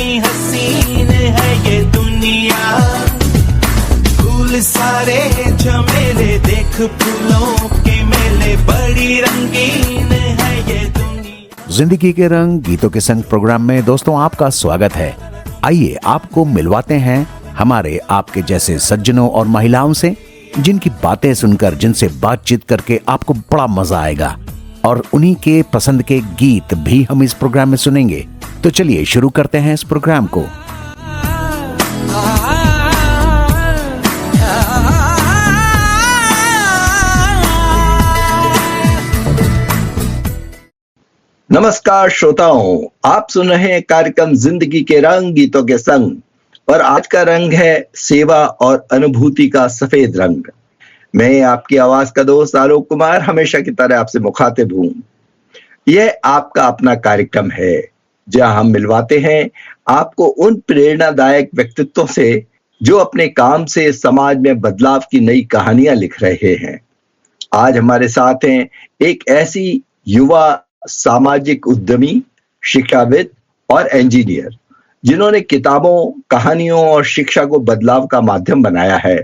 कितनी हसीन है ये दुनिया, फूल सारे झमेले, देख फूलों के मेले, बड़ी रंगीन है ये दुनिया। जिंदगी के रंग गीतों के संग प्रोग्राम में दोस्तों आपका स्वागत है। आइए आपको मिलवाते हैं हमारे आपके जैसे सज्जनों और महिलाओं से, जिनकी बातें सुनकर, जिनसे बातचीत करके आपको बड़ा मजा आएगा और उन्हीं के पसंद के गीत भी हम इस प्रोग्राम में सुनेंगे। तो चलिए शुरू करते हैं इस प्रोग्राम को। नमस्कार श्रोताओं, आप सुन रहे हैं कार्यक्रम जिंदगी के रंग गीतों के संग, और आज का रंग है सेवा और अनुभूति का सफेद रंग। मैं आपकी आवाज का दोस्त आलोक कुमार हमेशा की तरह आपसे मुखातिब हूं। यह आपका अपना कार्यक्रम है जहां हम मिलवाते हैं आपको उन प्रेरणादायक व्यक्तित्वों से जो अपने काम से समाज में बदलाव की नई कहानियां लिख रहे हैं। आज हमारे साथ हैं एक ऐसी युवा सामाजिक उद्यमी, शिक्षाविद और इंजीनियर जिन्होंने किताबों, कहानियों और शिक्षा को बदलाव का माध्यम बनाया है।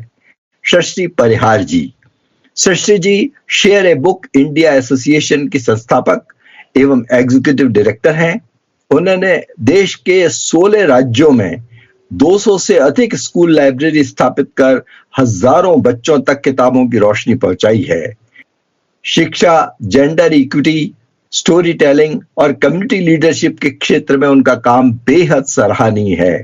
Srishti Parihar ji. Srishti ji share a book India association की संस्थापक एवं एग्जीक्यूटिव डायरेक्टर हैं। उन्होंने देश के 16 राज्यों में 200 से अधिक स्कूल लाइब्रेरी स्थापित कर हजारों बच्चों तक किताबों की रोशनी पहुंचाई है। शिक्षा, जेंडर इक्विटी, स्टोरी टेलिंग और कम्युनिटी लीडरशिप के क्षेत्र में उनका काम बेहद सराहनीय है।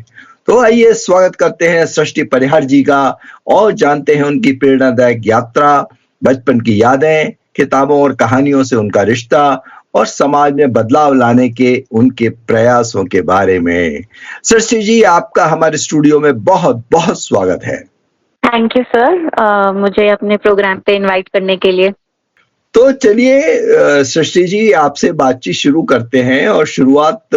तो आइए स्वागत करते हैं सृष्टि परिहार जी का और जानते हैं उनकी प्रेरणादायक यात्रा, बचपन की यादें, किताबों और कहानियों से उनका रिश्ता और समाज में बदलाव लाने के उनके प्रयासों के बारे में। सृष्टि जी, आपका हमारे स्टूडियो में बहुत बहुत स्वागत है। थैंक यू सर, मुझे अपने प्रोग्राम पे इनवाइट करने के लिए। तो चलिए सृष्टि जी, आपसे बातचीत शुरू करते हैं और शुरुआत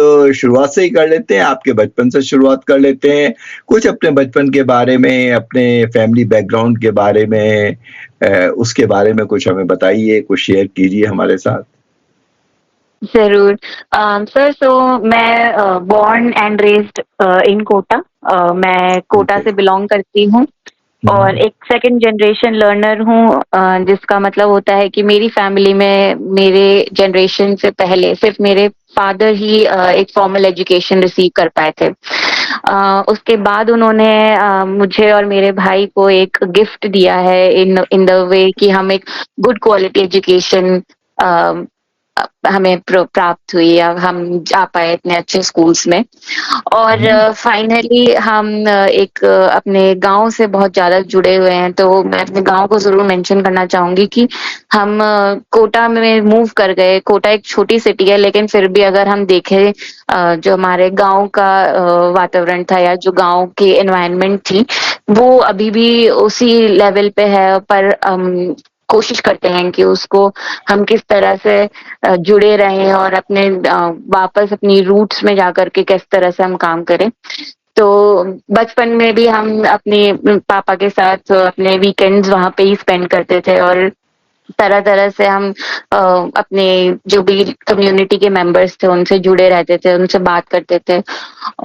से ही कर लेते हैं। आपके बचपन से शुरुआत कर लेते हैं। कुछ अपने बचपन के बारे में, अपने फैमिली बैकग्राउंड के बारे में, उसके बारे में कुछ हमें बताइए, कुछ शेयर कीजिए हमारे साथ। जरूर सर। सो मैं born and raised in Kota. मैं कोटा से बिलोंग करती हूँ और एक सेकंड जनरेशन लर्नर हूँ, जिसका मतलब होता है कि मेरी फैमिली में मेरे जनरेशन से पहले सिर्फ मेरे फादर ही एक फॉर्मल एजुकेशन रिसीव कर पाए थे। उसके बाद उन्होंने मुझे और मेरे भाई को एक गिफ्ट दिया है इन द वे कि हम एक गुड क्वालिटी एजुकेशन हमें प्राप्त हुई या हम जा पाए इतने अच्छे स्कूल्स में। और फाइनली हम एक अपने गांव से बहुत ज्यादा जुड़े हुए हैं। तो मैं अपने गांव को जरूर मेंशन करना चाहूंगी कि हम कोटा में मूव कर गए। कोटा एक छोटी सिटी है, लेकिन फिर भी अगर हम देखें जो हमारे गांव का वातावरण था या जो गांव की एनवायरनमेंट थी, वो अभी भी उसी लेवल पे है। पर कोशिश करते हैं कि उसको हम किस तरह से जुड़े रहें और अपने वापस अपनी रूट्स में जाकर के किस तरह से हम काम करें। तो बचपन में भी हम अपने पापा के साथ अपने वीकेंड्स वहां पे ही स्पेंड करते थे और तरह तरह से हम अपने जो भी कम्युनिटी के मेंबर्स थे उनसे जुड़े रहते थे, उनसे बात करते थे।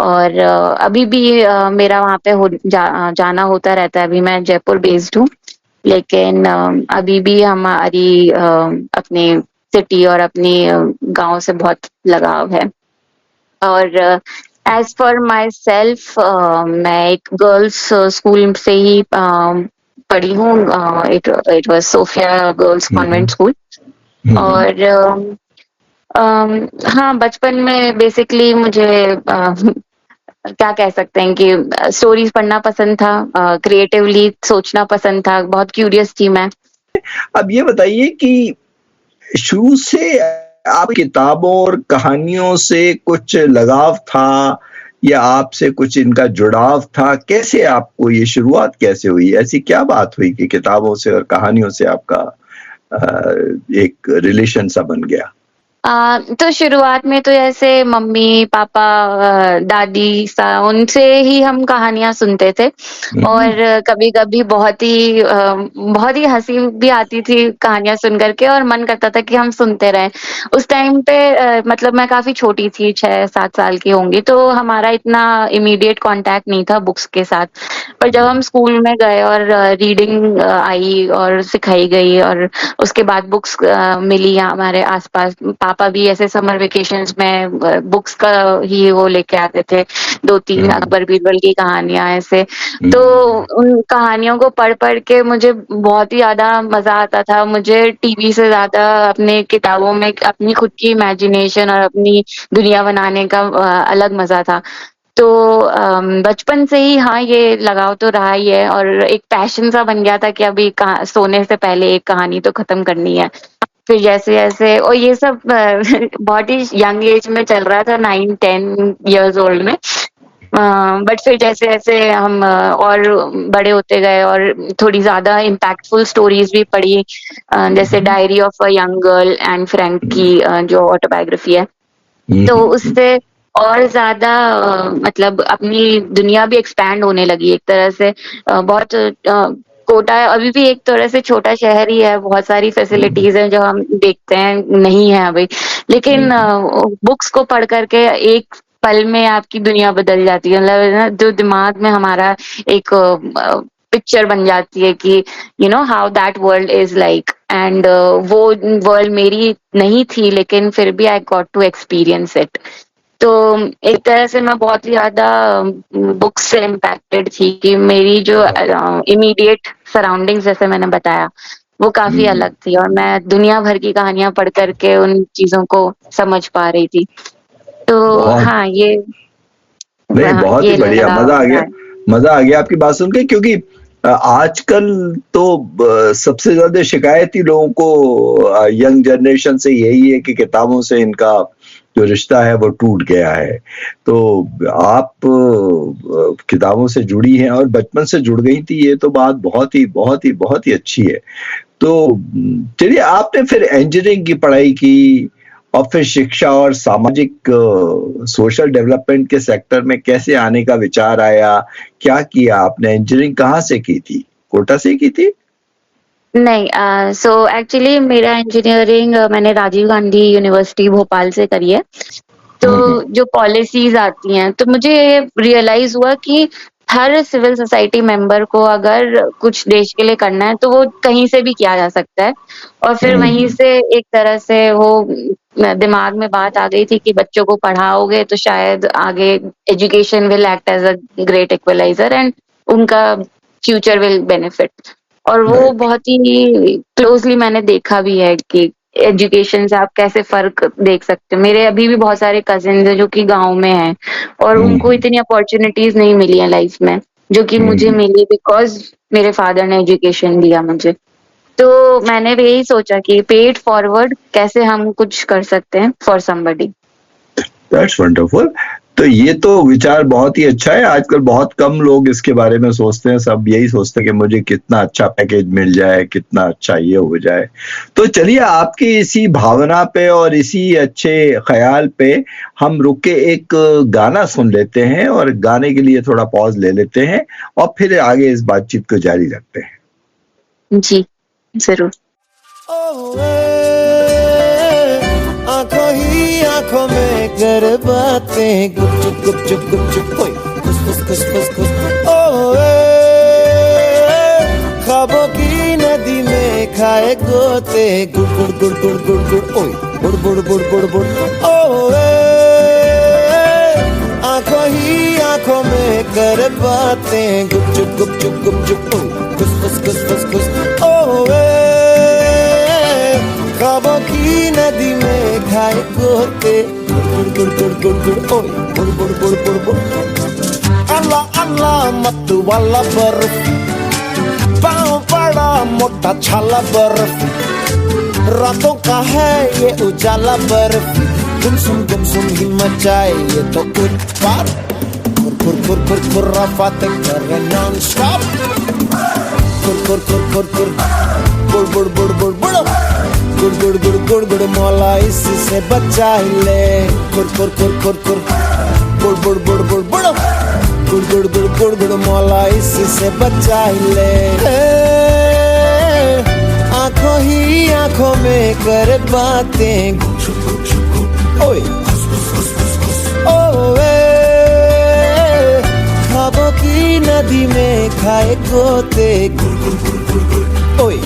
और अभी भी मेरा वहां पे जाना होता रहता है। अभी मैं जयपुर बेस्ड हूँ, लेकिन अभी भी हमारी अपनी सिटी और अपनी गांव से बहुत लगाव है। और एज फॉर माई सेल्फ, मैं एक गर्ल्स स्कूल से ही पढ़ी हूँ। It was Sophia girls convent school. और हाँ, बचपन में बेसिकली मुझे क्या कह सकते हैं कि स्टोरीज पढ़ना पसंद था, क्रिएटिवली सोचना पसंद था, बहुत क्यूरियस थी मैं। अब ये बताइए कि शुरू से आप किताबों और कहानियों से कुछ लगाव था या आपसे कुछ इनका जुड़ाव था? कैसे आपको ये शुरुआत कैसे हुई? ऐसी क्या बात हुई कि किताबों से और कहानियों से आपका एक रिलेशन सा बन गया? तो शुरुआत में तो ऐसे मम्मी पापा दादी सा उनसे ही हम कहानियां सुनते थे और कभी कभी बहुत ही हंसी भी आती थी कहानियां सुन करके और मन करता था कि हम सुनते रहें। उस टाइम पे मतलब मैं काफी छोटी थी, 6-7 साल की होंगी, तो हमारा इतना इमीडिएट कांटेक्ट नहीं था बुक्स के साथ। पर जब हम स्कूल में गए और रीडिंग आई और सिखाई गई और उसके बाद बुक्स मिली हमारे आसपास, पापा भी ऐसे समर वेकेशंस में बुक्स का ही वो लेके आते थे, 2-3 अकबर बीरबल की कहानियां ऐसे। तो उन कहानियों को पढ़ पढ़ के मुझे बहुत ही ज्यादा मजा आता था। मुझे टीवी से ज्यादा अपने किताबों में अपनी खुद की इमेजिनेशन और अपनी दुनिया बनाने का अलग मजा था। तो बचपन से ही हाँ, ये लगाव तो रहा ही है और एक पैशन सा बन गया था कि अभी सोने से पहले एक कहानी तो खत्म करनी है। फिर जैसे-जैसे और ये सब बहुत ही यंग एज में चल रहा था, 9-10 इयर्स ओल्ड में। बट फिर जैसे-जैसे हम और बड़े होते गए और थोड़ी ज़्यादा इम्पैक्टफुल स्टोरीज़ भी पढ़ी, जैसे diary of a young girl Anne Frank की जो ऑटोबायोग्राफी है। तो उससे और ज़्यादा मतलब अपनी दुनिया भी एक्सपैंड होने लगी एक तरह से। बहुत कोटा अभी भी एक तरह से छोटा शहर ही है, बहुत सारी फैसिलिटीज़ हैं जो हम देखते हैं नहीं है अभी। लेकिन बुक्स को पढ़ कर के एक पल में आपकी दुनिया बदल जाती है। मतलब ना जो दिमाग में हमारा एक पिक्चर बन जाती है कि how that world is like, and वो वर्ल्ड मेरी नहीं थी लेकिन फिर भी I got to experience it. तो एक तरह से मैं बहुत ही ज़्यादा बुक्स से इम्पैक्टेड थी कि मेरी जो इमीडिएट सराउंडिंग्स जैसे मैंने बताया वो काफ़ी अलग थी और मैं दुनिया भर की कहानियाँ पढ़ कर के उन चीज़ों को समझ पा रही थी। तो बहुत हाँ, ये नहीं, बहुत ही ये बढ़िया, लगा मजा आ रहा गया। है। मजा आ गया आपकी बात सुन के, क्योंकि आजकल तो सबसे ज्यादा शिकायत ही लोगों को यंग जनरेशन से यही है कि किताबों से इनका जो रिश्ता है वो टूट गया है। तो आप किताबों से जुड़ी हैं और बचपन से जुड़ गई थी, ये तो बात बहुत ही अच्छी है। तो चलिए, आपने फिर इंजीनियरिंग की पढ़ाई की और फिर शिक्षा और सामाजिक सोशल डेवलपमेंट के सेक्टर में कैसे आने का विचार आया? क्या किया आपने? इंजीनियरिंग कहाँ से की थी? कोटा से की थी? नहीं, सो एक्चुअली मेरा इंजीनियरिंग मैंने राजीव गांधी यूनिवर्सिटी भोपाल से करी है। तो जो पॉलिसीज़ आती हैं, तो मुझे ये रियलाइज़ हुआ कि हर सिविल सोसाइटी मेंबर को अगर कुछ देश के लिए करना है, तो वो कहीं से भी किया जा सकता है। और फिर वहीं से एक तरह से वो दिमाग में बात आ गई थी कि बच्चों को पढ़ाओगे तो शायद आगे education will act as a great equaliser and उनका फ्यूचर विल बेनिफिट। और वो राइट। बहुत ही क्लोज़ली मैंने देखा भी है कि एजुकेशन से आप कैसे फ़र्क देख सकते हो। मेरे अभी भी बहुत सारे कज़िन्स हैं जो कि गाँव में हैं और उनको इतनी अपॉर्च्युनिटीज़ नहीं मिली हैं लाइफ़ में, जो कि मुझे मिली बिकॉज़ मेरे फादर ने एजुकेशन दिया मुझे। तो मैंने भी यही सोचा कि पे इट फॉरवर्ड, कैसे हम कुछ कर सकते हैं फॉर समबडी। That's wonderful. तो ये तो विचार बहुत ही अच्छा है। आजकल बहुत कम लोग इसके बारे में सोचते हैं, सब यही सोचते हैं कि मुझे कितना अच्छा पैकेज मिल जाए, कितना अच्छा ये हो जाए। तो चलिए, आपकी इसी भावना पे और इसी अच्छे ख्याल पे हम रुक के एक गाना सुन लेते हैं और गाने के लिए थोड़ा पॉज ले लेते हैं और फिर आगे इस बातचीत को जारी रखते हैं। जी, ज़रूर। आंखों ही आंखों में कर बातें, गुपचुप ओए, खुस ओए, ख्वाबों की नदी में खाए गोते, गुड़ ओए, बुड़ ओए, आंखों ही आंखों में कर बातें, गुपचुप ओए, खुस ओए, ख्वाबों की नदी में खाए गोते, गुड़ ओए, बुड़ अल्लाह अल्लाह मत वाला बर्फी, पाँव बड़ा मोटा छाला बर्फी, रातों का है ये उजाला बर्फी, गुमसुम ही मचाए ये तो उत्पात, खुर्राफाते करे नॉन स्टॉप, खुर बुड़ गुड़ गुड़ गुड़ गुड़ गुड़ मौला इससे बचा ले। कुर कुर कुर कुर कुर बुड़ बुड़ बुड़ बुड़ बुड़ गुड़ गुड़ गुड़ गुड़ गुड़ मौला इससे बचा ले। आंखों ही आंखों में कर बातें ओए ओए, ख्वाबों की नदी में खाए गोते ओए।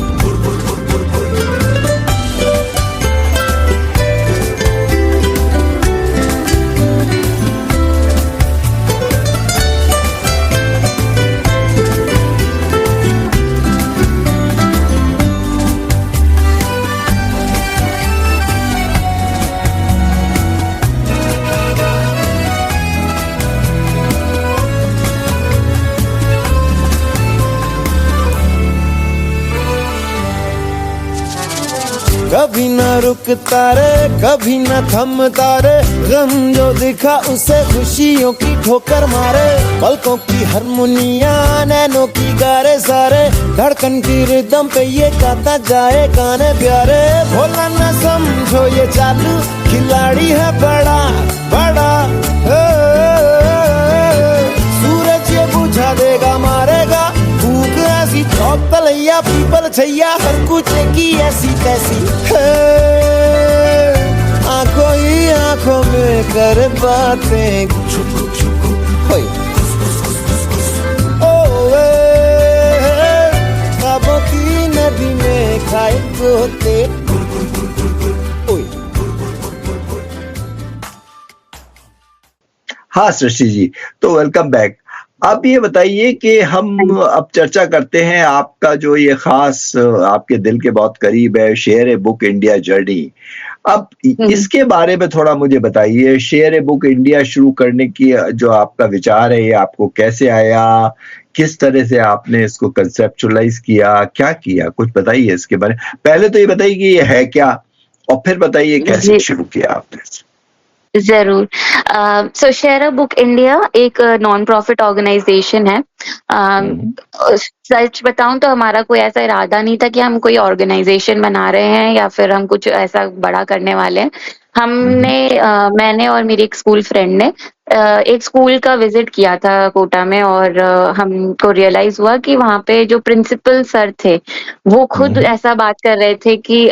कभी न रुकता रे कभी न थमता रे, गम जो दिखा उसे खुशियों की ठोकर मारे। पलकों की हारमोनिया नैनों की गारे सारे, धड़कन की रिदम पे ये गाता जाए गाने प्यारे। भोला न समझो ये चालू खिलाड़ी है बड़ा बड़ा, सूरज ये बुझा देगा मारेगा भूख ऐसी चौक तलैया पीपल छैया हर कुछ की ऐसी तैसी है। आंखों ही आंखों में कर बातें होय ओए, ख्वाबों की नदी में खाए गोते ओए। हाँ सृष्टि जी, तो वेलकम बैक। आप ये बताइए कि हम अब चर्चा करते हैं आपका जो ये खास आपके दिल के बहुत करीब है, share a book India journey. अब इसके बारे में थोड़ा मुझे बताइए, शेयर ए बुक इंडिया शुरू करने की जो आपका विचार है, ये आपको कैसे आया, किस तरह से आपने इसको कंसेप्चुअलाइज किया, क्या किया, कुछ बताइए इसके बारे में। पहले तो ये बताइए कि ये है क्या, और फिर बताइए कैसे शुरू किया आपने। जरूर। सो शेयर अ बुक इंडिया एक नॉन प्रॉफिट ऑर्गेनाइजेशन है। सच बताऊं तो हमारा कोई ऐसा इरादा नहीं था कि हम कोई ऑर्गेनाइजेशन बना रहे हैं या फिर हम कुछ ऐसा बड़ा करने वाले हैं। हमने मैंने और मेरी एक स्कूल फ्रेंड ने एक स्कूल का विजिट किया था कोटा में, और हमको रियलाइज हुआ कि वहाँ पे जो प्रिंसिपल सर थे वो खुद ऐसा बात कर रहे थे कि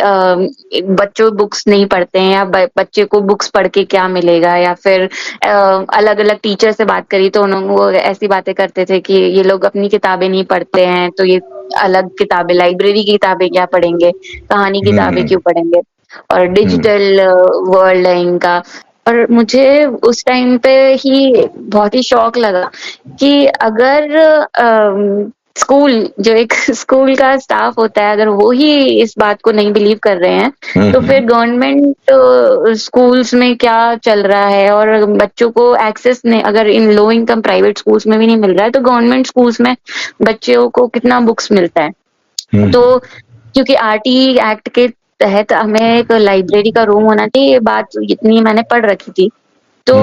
बच्चों बुक्स नहीं पढ़ते हैं, या बच्चे को बुक्स पढ़ के क्या मिलेगा, या फिर अलग अलग टीचर से बात करी तो उन्होंने वो ऐसी बातें करते थे कि ये लोग अपनी किताबें नहीं पढ़ते हैं, तो ये अलग किताबें, लाइब्रेरी की किताबें क्या पढ़ेंगे, कहानी की किताबें क्यों पढ़ेंगे, और डिजिटल वर्ल्ड है इनका। और मुझे उस टाइम पे ही बहुत ही शौक लगा कि अगर स्कूल जो एक स्कूल का स्टाफ होता है, अगर वो ही इस बात को नहीं बिलीव कर रहे हैं, तो फिर गवर्नमेंट स्कूल्स में क्या चल रहा है, और बच्चों को एक्सेस नहीं, अगर इन लो इनकम प्राइवेट स्कूल्स में भी नहीं मिल रहा है, तो गवर्नमेंट स्कूल्स में बच्चों को कितना बुक्स मिलता है। तो क्योंकि आरटीई एक्ट के तहत हमें एक लाइब्रेरी का रूम होना चाहिए, ये बात इतनी मैंने पढ़ रखी थी। तो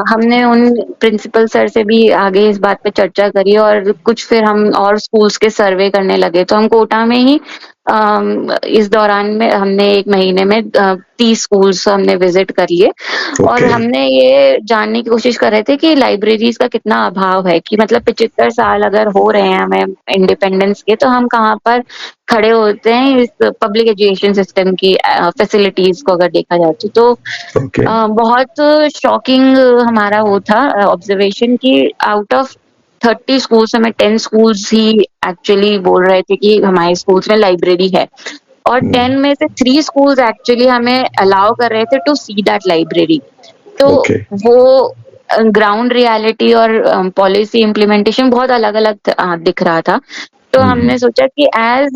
हमने उन प्रिंसिपल सर से भी आगे इस बात पे चर्चा करी, और कुछ फिर हम और स्कूल्स के सर्वे करने लगे। तो हम कोटा में ही इस दौरान में हमने एक महीने में 30 स्कूल्स हमने विजिट कर लिए। और हमने ये जानने की कोशिश कर रहे थे कि लाइब्रेरीज का कितना अभाव है, कि मतलब 75 साल अगर हो रहे हैं हमें इंडिपेंडेंस के, तो हम कहाँ पर खड़े होते हैं इस पब्लिक एजुकेशन सिस्टम की फैसिलिटीज को अगर देखा जाए तो। बहुत शॉकिंग हमारा वो था ऑब्जर्वेशन कि आउट ऑफ 30 स्कूल्स हमें 10 स्कूल्स ही एक्चुअली बोल रहे थे कि हमारे स्कूल्स में लाइब्रेरी है, और 10 में से 3 स्कूल्स एक्चुअली हमें अलाउ कर रहे थे टू सी दैट लाइब्रेरी। तो वो ग्राउंड रियलिटी और पॉलिसी इम्प्लीमेंटेशन बहुत अलग अलग दिख रहा था। तो हमने सोचा कि as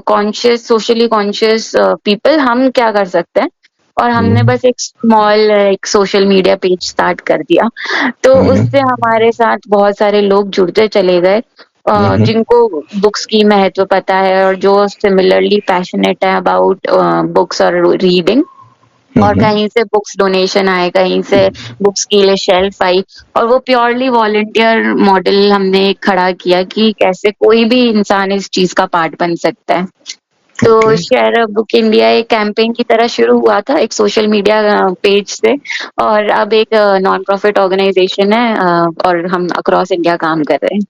conscious, socially conscious people हम क्या कर सकते हैं, और हमने बस एक स्मॉल एक सोशल मीडिया पेज स्टार्ट कर दिया। तो उससे हमारे साथ बहुत सारे लोग जुड़ते चले गए जिनको बुक्स की महत्व पता है, और जो सिमिलरली पैशनेट है अबाउट बुक्स और रीडिंग। और कहीं से बुक्स डोनेशन आए, कहीं से बुक्स के लिए शेल्फ आई, और वो प्योरली वॉलंटियर मॉडल हमने खड़ा किया कि कैसे कोई भी इंसान इस चीज का पार्ट बन सकता है। तो okay. Share a book India एक कैंपेन की तरह शुरू हुआ था, एक सोशल मीडिया पेज से, और अब एक नॉन प्रॉफिट ऑर्गेनाइजेशन है, और हम अक्रॉस इंडिया काम कर रहे हैं।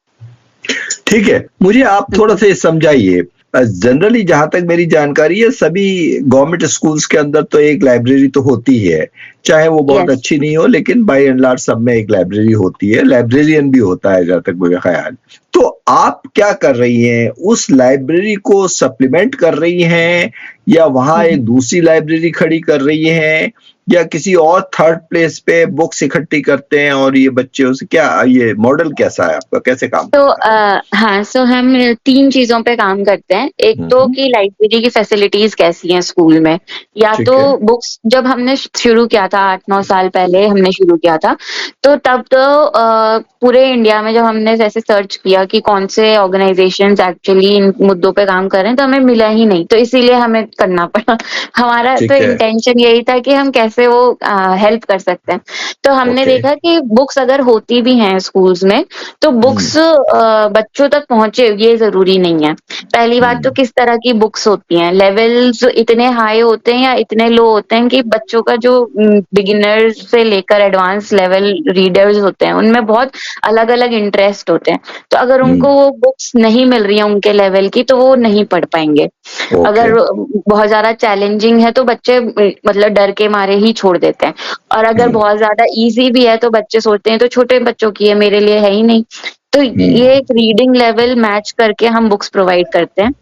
ठीक है, मुझे आप थोड़ा सा ये समझाइए। जनरली जहां तक मेरी जानकारी है, सभी गवर्नमेंट स्कूल्स के अंदर तो एक लाइब्रेरी तो होती ही है, चाहे वो बहुत यस। अच्छी नहीं हो, लेकिन बाय एंड लार्ज सब में एक लाइब्रेरी होती है, लाइब्रेरियन भी होता है जहां तक मुझे ख्याल। तो आप क्या कर रही हैं, उस लाइब्रेरी को सप्लीमेंट कर रही हैं, या वहां एक दूसरी लाइब्रेरी खड़ी कर रही हैं, या किसी और थर्ड प्लेस पे बुक्स इकट्ठी करते हैं और ये बच्चे उसे, क्या ये मॉडल कैसा है आपका, कैसे काम तो करता है? हाँ, सो हम 3 चीज़ों पे काम करते हैं। एक तो कि लाइब्रेरी की फैसिलिटीज़ कैसी हैं स्कूल में, या ठीक तो है। बुक्स जब हमने शुरू किया था 8-9 साल पहले हमने शुरू किया था, तो तब तो पूरे इंडिया में जब हमने जैसे सर्च किया कि कौन से ऑर्गनाइज़ेशंस एक्चुअली इन मुद्दों पे काम कर रहे हैं, तो हमें मिला ही नहीं, तो इसीलिए हमें करना पड़ा। हमारा तो ठीक है। इंटेंशन यही था कि हम कैसे वो हेल्प कर सकते हैं। तो हमने ओके। देखा कि बुक्स अगर होती भी हैं स्कूल्स में, तो बुक्स बच्चों तक पहुँचे ये ज़रूरी नहीं है। पहली बात तो किस तरह की बुक्स होती हैं, लेवल्स इतने हाई होते हैं या इतने लो होते हैं कि बच्चों का जो बिगिनर्स से लेकर एडवांस लेवल रीडर्स होते हैं, उनमें बहुत अलग-अलग इंटरेस्ट होते हैं। तो अगर उनको वो बुक्स नहीं मिल रही हैं उनके लेवल की, तो वो नहीं पढ़ पाएँगे। ओके। अगर बहुत ज़्यादा चैलेंजिंग है तो बच्चे मतलब डर के मारे ही छोड़ देते हैं, और अगर बहुत ज़्यादा ईज़ी भी है तो बच्चे सोचते हैं तो छोटे बच्चों की है, मेरे लिए है ही नहीं। तो ये एक रीडिंग लेवल मैच करके हम बुक्स प्रोवाइड करते हैं,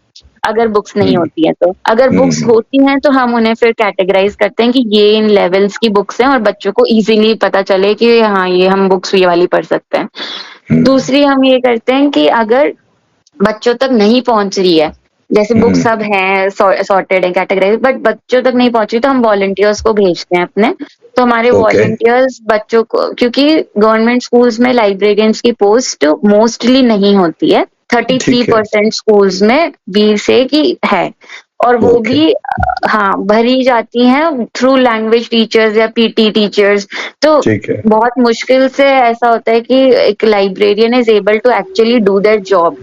अगर बुक्स नहीं होती हैं तो। अगर बुक्स होती हैं तो हम उन्हें फिर कैटेगराइज़ करते हैं कि ये इन लेवल्स की बुक्स हैं, और बच्चों को ईज़िली पता चले कि हाँ, ये हम बुक्स ये वाली पढ़ सकते हैं। दूसरी हम ये करते हैं कि अगर बच्चों तक नहीं पहुँच रही है, जैसे बुक्स सब हैं, सॉर्टेड हैं, कैटेगराइज़, बट बच्चों तक नहीं पहुँची तो हम वॉलंटियर्स को भेजते हैं अपने। तो हमारे ओके। वॉलंटियर्स बच्चों को, क्योंकि गवर्नमेंट स्कूल्स में लाइब्रेरियंस की पोस्ट मोस्टली नहीं होती है, ठीक है। 33% स्कूल्स में बी से की है, और वो ओके। भी हाँ, भरी जाती हैं थ्रू लैंग्वेज टीचर्स या पीटी टीचर्स। तो ठीक है। बहुत मुश्किल से ऐसा होता है कि एक librarian is able to actually do their job,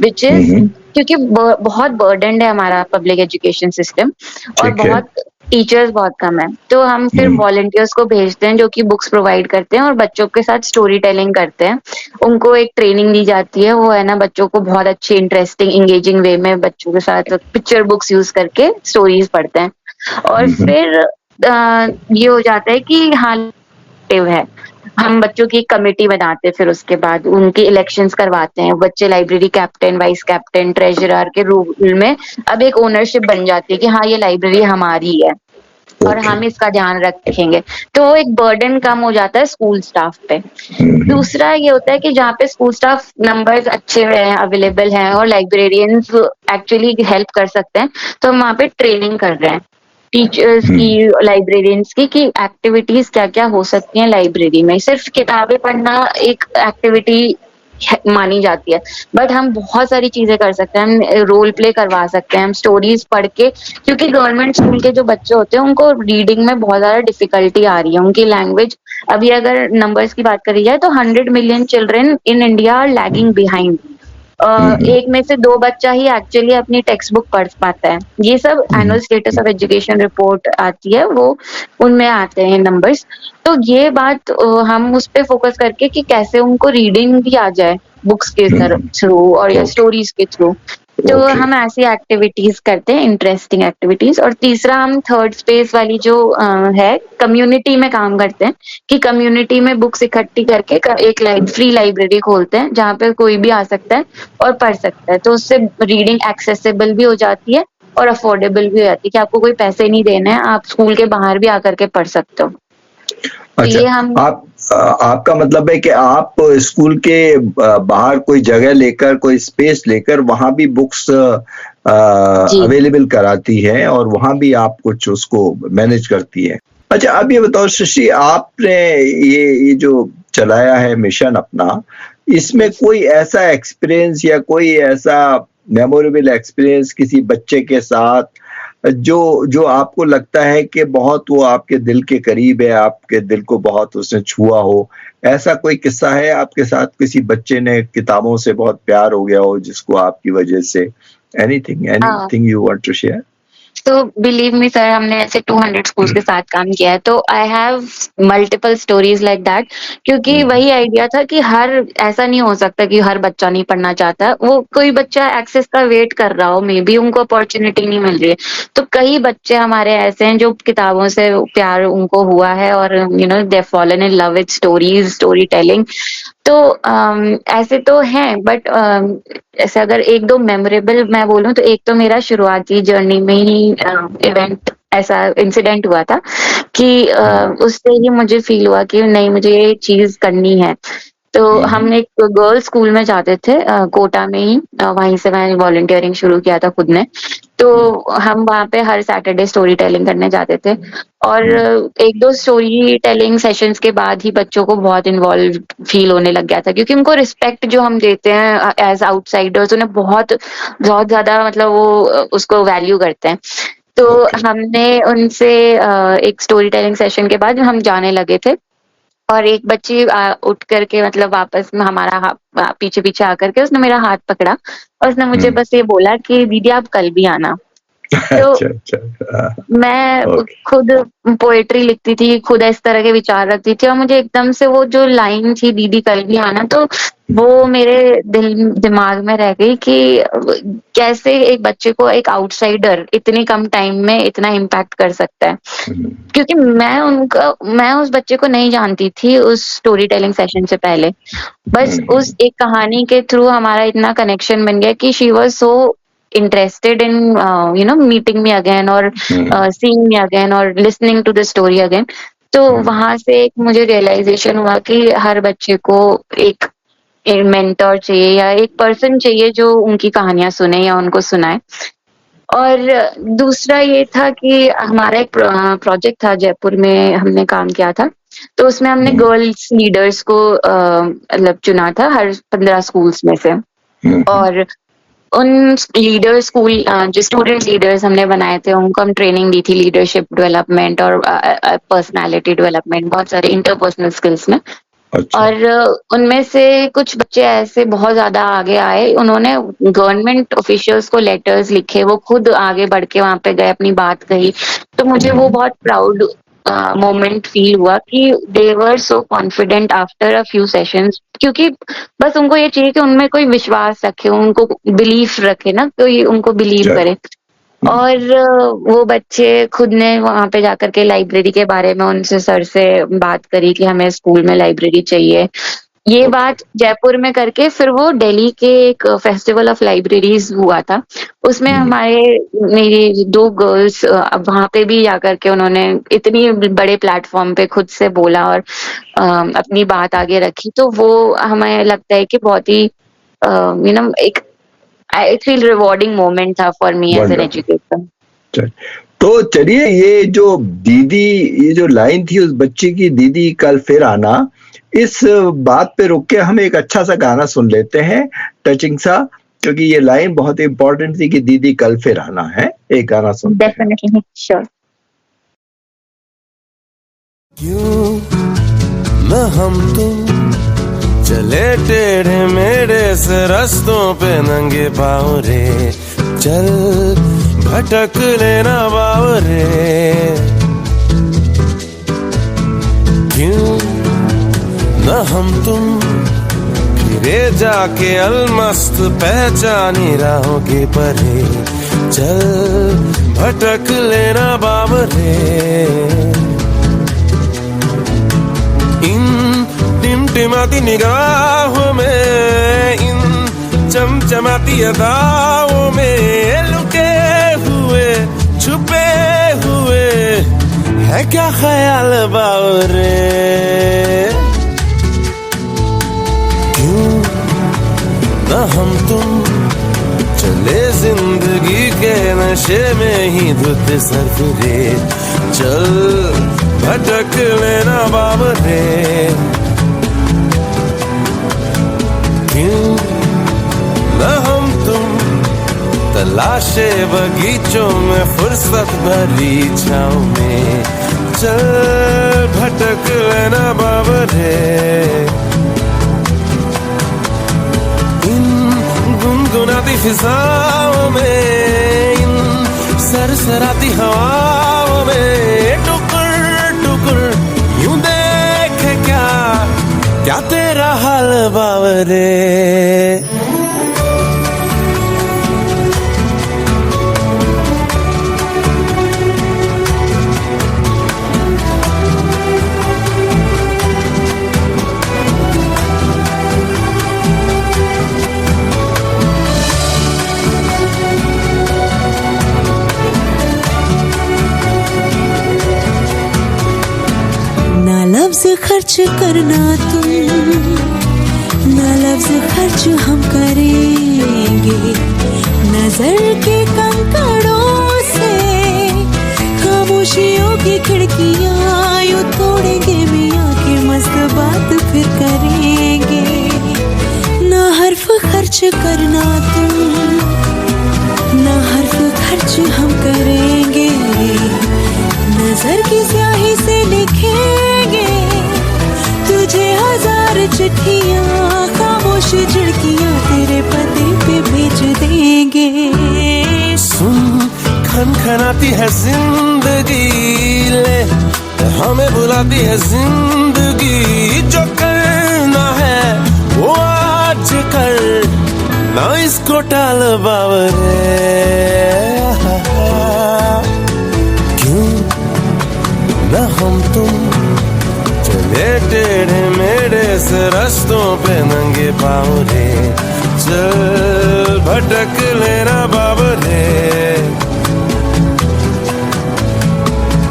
which is, क्योंकि बहुत बर्डन्ड है हमारा पब्लिक एजुकेशन सिस्टम, और ठीक है। बहुत टीचर्स बहुत कम है। तो हम फिर वॉलंटियर्स को भेजते हैं जो कि बुक्स प्रोवाइड करते हैं और बच्चों के साथ स्टोरी टेलिंग करते हैं। उनको एक ट्रेनिंग दी जाती है, वो है ना बच्चों को बहुत अच्छी इंटरेस्टिंग एंगेजिंग वे में बच्चों के साथ पिक्चर बुक्स यूज़ करके स्टोरीज़ पढ़ते हैं। और फिर ये हो जाता है कि हाँ, है। हम बच्चों की एक कमिटी बनाते हैं, फिर उसके बाद उनकी इलेक्शंस करवाते हैं। बच्चे library captain, vice captain, treasurer के रोल में अब एक ओनरशिप बन जाती है कि हाँ, ये लाइब्रेरी हमारी है और ओके। हम इसका ध्यान रखेंगे। तो वो एक बर्डन कम हो जाता है स्कूल स्टाफ पे। दूसरा ये होता है कि जहाँ पे स्कूल स्टाफ नंबर्स अच्छे हैं, अवेलेबल हैं और लाइब्रेरियंस एक्चुअली हेल्प कर सकते हैं, तो हम वहाँ पे ट्रेनिंग कर रहे हैं। टीचर्स की, लाइब्रेरियंस की, कि एक्टिविटीज़ क्या-क्या हो सकती हैं लाइब्रेरी में। सिर्फ़ किताबें पढ़ना एक एक्टिविटी मानी जाती है, बट हम बहुत सारी चीज़ें कर सकते हैं। हम रोल प्ले करवा सकते हैं, हम स्टोरीज़ पढ़ के, क्योंकि गवर्नमेंट स्कूल के जो बच्चे होते हैं उनको रीडिंग में बहुत ज़्यादा डिफ़िकल्टी आ रही है। उनकी लैंग्वेज, अभी अगर नंबर्स की बात करी जाए तो 100 million children in India are lagging behind. 1 में से 2 बच्चा ही एक्चुअली अपनी टेक्स्ट बुक पढ़ पाता है। ये सब annual status of education report आती है, वो उनमें आते हैं नंबर्स। तो ये बात हम उस पे फ़ोकस करके कि कैसे उनको रीडिंग भी आ जाए बुक्स के थ्रू और या ओके। स्टोरीज़ के थ्रू। तो ओके। हम ऐसी एक्टिविटीज़ करते हैं, इंटरेस्टिंग एक्टिविटीज़। और तीसरा हम थर्ड स्पेस वाली जो है, कम्युनिटी में काम करते हैं कि कम्युनिटी में बुक्स इकट्ठी करके एक फ्री लाइब्रेरी खोलते हैं जहाँ पे कोई भी आ सकता है और पढ़ सकता है। तो उससे रीडिंग एक्सेसिबल भी हो जाती है और अफोर्डेबल भी हो जाती है कि आपको कोई पैसे नहीं देने हैं, आप स्कूल के बाहर भी आकर के पढ़ सकते हो। तो अच्छा, ये हम आपका मतलब है कि आप स्कूल के बाहर कोई जगह लेकर, कोई स्पेस लेकर वहां भी बुक्स जी। अवेलेबल कराती है और वहां भी आप कुछ उसको मैनेज करती है। अच्छा, अब ये बताओ शशि, आपने ये जो चलाया है मिशन अपना, इसमें कोई ऐसा एक्सपीरियंस या कोई ऐसा मेमोरेबल एक्सपीरियंस किसी बच्चे के साथ जो जो आपको लगता है कि बहुत वो आपके दिल के करीब है, आपके दिल को बहुत उसने छुआ हो, ऐसा कोई किस्सा है आपके साथ? किसी बच्चे ने किताबों से बहुत प्यार हो गया हो जिसको आपकी वजह से, anything you want to share? तो बिलीव मी सर, हमने ऐसे 200 स्कूल्स के साथ काम किया है, तो I have multiple stories like that, क्योंकि वही आइडिया था कि ऐसा नहीं हो सकता कि हर बच्चा नहीं पढ़ना चाहता। वो कोई बच्चा एक्सेस का वेट कर रहा हो, मे बी उनको अपॉर्चुनिटी नहीं मिल रही है, तो कई बच्चे हमारे ऐसे हैं जो किताबों से प्यार उनको हुआ है और they fallen in love with stories, story telling. तो ऐसे तो हैं, बट ऐसे अगर एक दो मेमोरेबल मैं बोलूं, तो एक तो मेरा शुरुआती जर्नी में ही इवेंट, ऐसा इंसिडेंट हुआ था कि उससे ही मुझे फील हुआ कि नहीं, मुझे ये चीज करनी है। तो हम एक गर्ल्स स्कूल में जाते थे, कोटा में ही, वहीं से मैंने वॉलंटियरिंग शुरू किया था खुद ने। तो हम वहाँ पे हर सैटरडे स्टोरी टेलिंग करने जाते थे, और एक दो स्टोरी टेलिंग सेशंस के बाद ही बच्चों को बहुत इन्वॉल्व फील होने लग गया था, क्योंकि उनको रिस्पेक्ट जो हम देते हैं एज आउटसाइडर्स, उन्हें बहुत बहुत ज्यादा, मतलब वो उसको वैल्यू करते हैं। तो हमने उनसे एक स्टोरी टेलिंग सेशन के बाद हम जाने लगे थे, और एक बच्ची उठ करके, मतलब वापस में हमारा पीछे पीछे आकर के उसने मेरा हाथ पकड़ा, और उसने मुझे बस ये बोला कि दीदी आप कल भी आना। तो मैं खुद पोएट्री लिखती थी, खुद इस तरह के विचार रखती थी, और मुझे एकदम से वो जो लाइन थी, दीदी कल भी आना, तो वो मेरे दिमाग में रह गई कि कैसे एक बच्चे को एक आउटसाइडर इतनी कम टाइम में इतना इम्पैक्ट कर सकता है। क्योंकि मैं उस बच्चे को नहीं जानती थी उस स्टोरी टेलिंग सेशन से पहले, बस उस एक कहानी के थ्रू हमारा इतना कनेक्शन बन गया कि she was so interested in meeting me again or seeing me again or listening to the story again। तो वहां से एक मुझे रियलाइजेशन हुआ कि हर बच्चे को एक मेंटर चाहिए, या एक पर्सन चाहिए जो उनकी कहानियां सुने या उनको सुनाए। और दूसरा ये था कि हमारा एक प्रोजेक्ट था जयपुर में, हमने काम किया था, तो उसमें हमने गर्ल्स लीडर्स को मतलब चुना था हर 15 स्कूल्स में से, और उन लीडर स्कूल जो स्टूडेंट लीडर्स हमने बनाए थे, उनको हम ट्रेनिंग दी थी लीडरशिप डेवलपमेंट और पर्सनालिटी डेवलपमेंट, बहुत सारे इंटरपर्सनल स्किल्स में। अच्छा। और उनमें से कुछ बच्चे ऐसे बहुत ज्यादा आगे आए, उन्होंने गवर्नमेंट ऑफिशियल्स को लेटर्स लिखे, वो खुद आगे बढ़ के वहां पे गए, अपनी बात कही। तो मुझे वो बहुत प्राउड मोमेंट फील हुआ कि they were so confident after a few sessions, क्योंकि बस उनको ये चाहिए कि उनमें कोई विश्वास रखे, उनको बिलीफ रखे ना, कोई उनको बिलीव करे। और वो बच्चे खुद ने वहां पे जाकर के लाइब्रेरी के बारे में उनसे सर से बात करी कि हमें स्कूल में लाइब्रेरी चाहिए। ये बात जयपुर में करके फिर वो दिल्ली के एक फेस्टिवल ऑफ लाइब्रेरीज हुआ था, उसमें मेरी 2 गर्ल्स वहां पे भी जाकर के उन्होंने इतनी बड़े प्लेटफॉर्म पे खुद से बोला और अपनी बात आगे रखी। तो वो हमें लगता है कि बहुत ही एक आई फील रिवॉर्डिंग मोमेंट था for me as an educator. तो चलिए, ये जो दीदी, ये जो लाइन थी उस बच्ची की, दीदी कल फिर आना, इस बात पे रुक के हम एक अच्छा सा गाना सुन लेते हैं, टचिंग सा, क्योंकि ये लाइन बहुत इंपॉर्टेंट थी कि दीदी कल फिर आना है। एक गाना सुन। Definitely, sure. क्यों न हम तुम चले टेढ़े मेढ़े से रास्तों पे नंगे पाँव रे, चल भटक लेना बावरे। क्यों न हम तुम फिरे जाके अलमस्त पहचानी राहों के परे, चल भटक लेना बावरे। इन टिमटिमाती निगाहों में, इन चमचमाती अदाओं में, लुके हुए छुपे हुए है क्या ख्याल बावरे। क्यों न हम तुम चले जिंदगी के नशे में ही धुत सरफरे, चल भटक लेना बावरे। क्यों न हम तुम तलाशे बगीचों में फुर्सत भरी छाँव में, चल भटक लेना बावरे। इन गुनगुनाती फिजाओं बाहों में, इन सरसराती हवाओं में टुकुर टुकुर यूं देखे क्या, क्या तेरा हाल बावरे। ना लफ्ज खर्च करना तुम, ना लफ्ज खर्च हम करेंगे, नजर के कंकड़ों से खामोशियों की खिड़कियां यूं तोड़ेंगे, मियां की मस्त बात फिर करेंगे। ना हर्फ खर्च करना तुम, ना हर्फ खर्च हम करेंगे, नजर की स्याही से लिखेंगे तुझे हजार चिट्ठियां, खामोश झिड़कियां तेरे पते पे भेज देंगे। सुन खनखनाती है जिंदगी, ले हमें बुलाती है जिंदगी, जो करना है वो आज कर, ना इसको टाल बावरे। क्यों न हम तुम चले टेढ़े मेढ़े से रास्तों पे नंगे पाँव रे, चल भटक लेना बाबरे।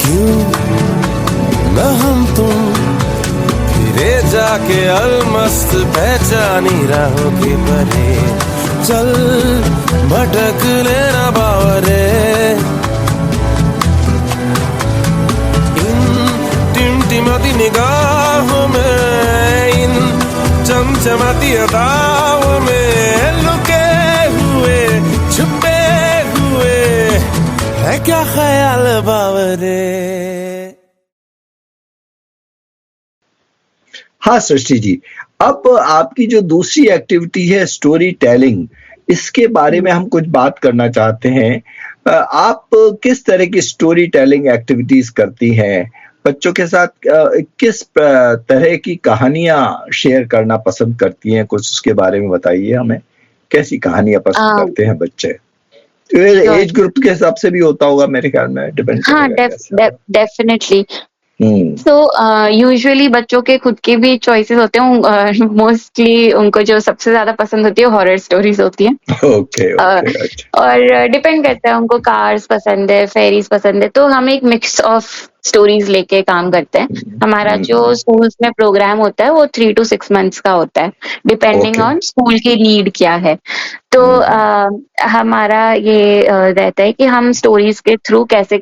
क्यों न हम तुम फिरे जाके अलमस्त पहचानी राहों की परे, चल भटक लेना बाबरे। टिमटिमाती निगाहों में, इन चमचमाती अदाओं में लुके हुए छुपे हुए है क्या ख्याल बावरे। हाँ सृष्टि जी, अब आपकी जो दूसरी एक्टिविटी है स्टोरी टेलिंग, इसके बारे में हम कुछ बात करना चाहते हैं। आप किस तरह की स्टोरी टेलिंग एक्टिविटीज करती हैं? बच्चों के साथ किस तरह की कहानियां शेयर करना पसंद करती हैं? कुछ उसके बारे में बताइए हमें। कैसी कहानियां पसंद करते हैं बच्चे? एज ग्रुप के हिसाब से भी होता होगा मेरे ख्याल में, डिपेंड। हाँ, डेफिनेटली। तो यूजुअली बच्चों के खुद के भी चॉइसेस होते हैं। मोस्टली उनको जो सबसे ज्यादा पसंद होती है हॉरर स्टोरीज होती है। ओके, अच्छा। और डिपेंड करता है, उनको कार्स पसंद है, फेरीज पसंद है, तो हम एक मिक्स ऑफ स्टोरीज लेके काम करते हैं। हमारा जो स्कूल्स में प्रोग्राम होता है वो 3 to 6 months का होता है, डिपेंडिंग ऑन स्कूल की नीड क्या है। तो हमारा ये रहता है कि हम स्टोरीज के थ्रू कैसे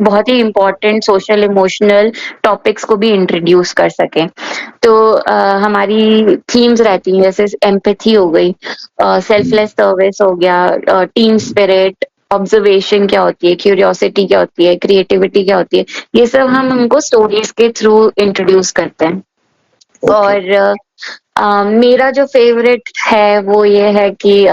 बहुत ही इम्पोर्टेंट सोशल इमोशनल टॉपिक्स को भी इंट्रोड्यूस कर सकें। तो हमारी थीम्स रहती हैं, जैसे एम्पैथी हो गई, सेल्फलेस सर्विस हो गया, टीम स्पिरिट, ऑब्जर्वेशन क्या होती है, क्यूरियोसिटी क्या होती है, क्रिएटिविटी क्या होती है, ये सब हम उनको स्टोरीज के थ्रू इंट्रोड्यूस करते हैं। और मेरा जो फेवरेट है वो ये है कि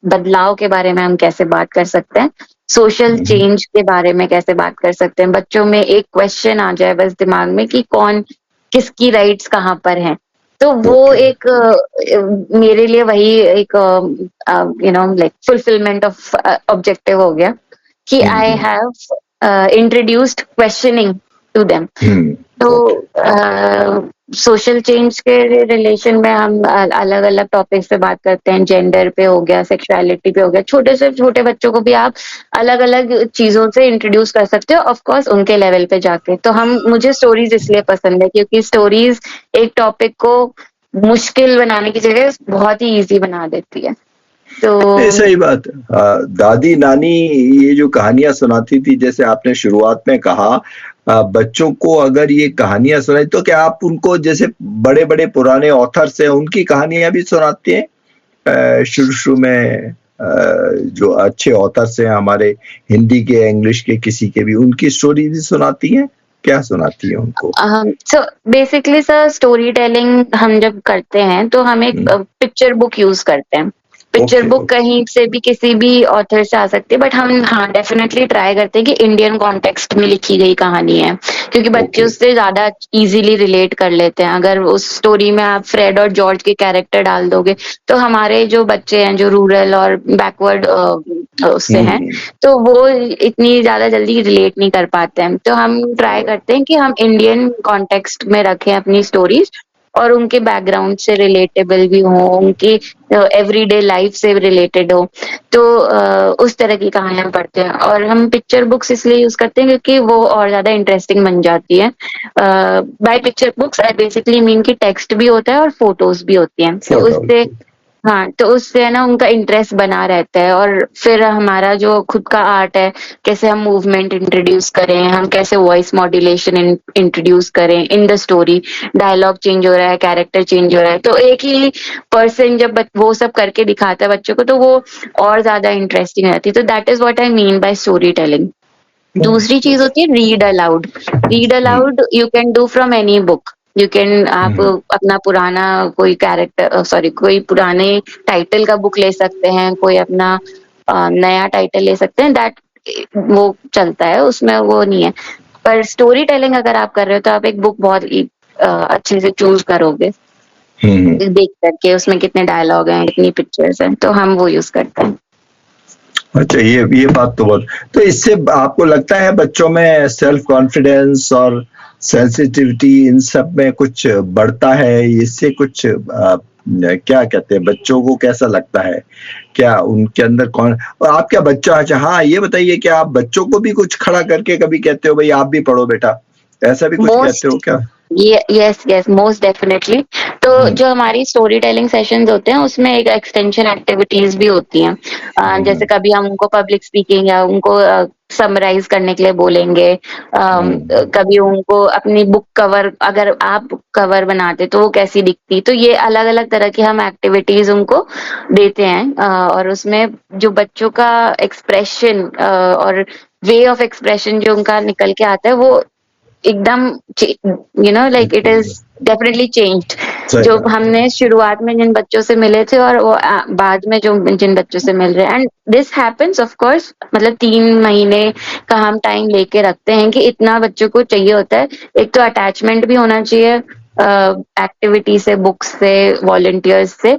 बदलाव के बारे में हम कैसे बात कर सकते हैं, सोशल चेंज के बारे में कैसे बात कर सकते हैं। बच्चों में एक क्वेश्चन आ जाए बस दिमाग में कि कौन किसकी राइट्स कहाँ पर हैं, तो वो एक मेरे लिए वही एक लाइक फुलफिलमेंट ऑफ ऑब्जेक्टिव हो गया कि I have introduced questioning to them. तो सोशल चेंज के रिलेशन में हम अलग अलग टॉपिक्स पे बात करते हैं, जेंडर पे हो गया, सेक्सुअलिटी पे हो गया। छोटे से छोटे बच्चों को भी आप अलग अलग चीजों से इंट्रोड्यूस कर सकते हो, ऑफ कोर्स उनके लेवल पे जाके। तो मुझे स्टोरीज इसलिए पसंद है क्योंकि स्टोरीज एक टॉपिक को मुश्किल बनाने की जगह बहुत ही इजी बना देती है। तो सही बात है। दादी नानी ये जो कहानियां सुनाती थी, जैसे आपने शुरुआत में कहा, बच्चों को अगर ये कहानियां सुनाई तो क्या आप उनको जैसे बड़े बड़े पुराने ऑथर्स हैं उनकी कहानियां भी सुनाती हैं? शुरू में जो अच्छे ऑथर्स हैं हमारे, हिंदी के, इंग्लिश के, किसी के भी, उनकी स्टोरी भी सुनाती हैं? क्या सुनाती है उनको? So basically sir, story telling हम जब करते हैं तो हम एक पिक्चर बुक यूज करते हैं। पिक्चर Okay, बुक कहीं से भी किसी भी ऑथर से आ सकती है, बट हम हाँ डेफिनेटली ट्राई करते हैं कि इंडियन कॉन्टेक्स्ट में लिखी गई कहानी है, क्योंकि बच्चे Okay. उससे ज्यादा इजीली रिलेट कर लेते हैं। अगर उस स्टोरी में आप फ्रेड और जॉर्ज के कैरेक्टर डाल दोगे तो हमारे जो बच्चे हैं जो रूरल और बैकवर्ड उससे हैं, हम्म, तो वो इतनी ज्यादा जल्दी रिलेट नहीं कर पाते हैं। तो हम ट्राई करते हैं कि हम इंडियन कॉन्टेक्स्ट में रखें अपनी स्टोरीज, और उनके बैकग्राउंड से रिलेटेबल भी हो, उनकी एवरीडे लाइफ से रिलेटेड हो। तो उस तरह की कहानियां पढ़ते हैं, और हम पिक्चर बुक्स इसलिए यूज करते हैं क्योंकि वो और ज्यादा इंटरेस्टिंग बन जाती है। By picture books I basically mean की टेक्स्ट भी होता है और फोटोज भी होती हैं, तो photos. उससे हाँ, तो उससे है ना उनका इंटरेस्ट बना रहता है। और फिर हमारा जो खुद का आर्ट है, कैसे हम मूवमेंट इंट्रोड्यूस करें, हम कैसे वॉइस मॉड्यूलेशन इंट्रोड्यूस करें in the story, dialogue change हो रहा है, कैरेक्टर चेंज हो रहा है, तो एक ही पर्सन जब वो सब करके दिखाता है बच्चों को, तो वो और ज्यादा इंटरेस्टिंग रहती है। तो that is what I mean by story telling. दूसरी चीज होती है read aloud. Read hmm, allowed you can do from any book. You can, आप हम्म, अपना पुराना कोई कैरेक्टर, सॉरी, कोई पुराने टाइटल का बुक ले सकते हैं, कोई अपना नया टाइटल ले सकते हैं, दैट वो चलता है, उसमें वो नहीं है। पर स्टोरी टेलिंग अगर आप कर रहे हो तो आप एक बुक बहुत ही अच्छे से चूज करोगे, हम्म। देख करके उसमें कितने डायलॉग हैं, कितनी पिक्चर्स हैं, तो हम वो यूज करते हैं। अच्छा, ये बात तो बहुत, तो इससे आपको लगता है बच्चों में सेल्फ कॉन्फिडेंस और सेंसिटिविटी इन सब में कुछ बढ़ता है? इससे कुछ क्या कहते हैं, बच्चों को कैसा लगता है? क्या उनके अंदर कौन, और आप क्या बच्चा, अच्छा हाँ ये बताइए कि आप बच्चों को भी कुछ खड़ा करके कभी कहते हो भाई आप भी पढ़ो बेटा, ऐसा भी कुछ कहते हो मोस्ट क्या? Yes yes, most definitely. तो हम्म, जो हमारी स्टोरी टेलिंग सेशंस होते हैं उसमें एक एक्सटेंशन एक्टिविटीज भी होती हैं। जैसे कभी हम उनको पब्लिक स्पीकिंग या उनको समराइज करने के लिए बोलेंगे, कभी उनको अपनी बुक कवर, अगर आप बुक कवर बनाते तो वो कैसी दिखती, तो ये अलग अलग तरह की हम एक्टिविटीज उनको देते हैं। और उसमें जो बच्चों का एक्सप्रेशन और वे ऑफ एक्सप्रेशन जो उनका निकल के आता है, वो एकदम like it is definitely changed. सही जो बात है। हमने शुरुआत में जिन बच्चों से मिले थे और वो बाद में जो जिन बच्चों से मिल रहे हैं, and this happens of course, मतलब 3 महीने का हम टाइम लेके रखते हैं कि इतना बच्चों को चाहिए होता है। एक तो अटैचमेंट भी होना चाहिए एक्टिविटी से, बुक्स से, वॉलंटियर्स से,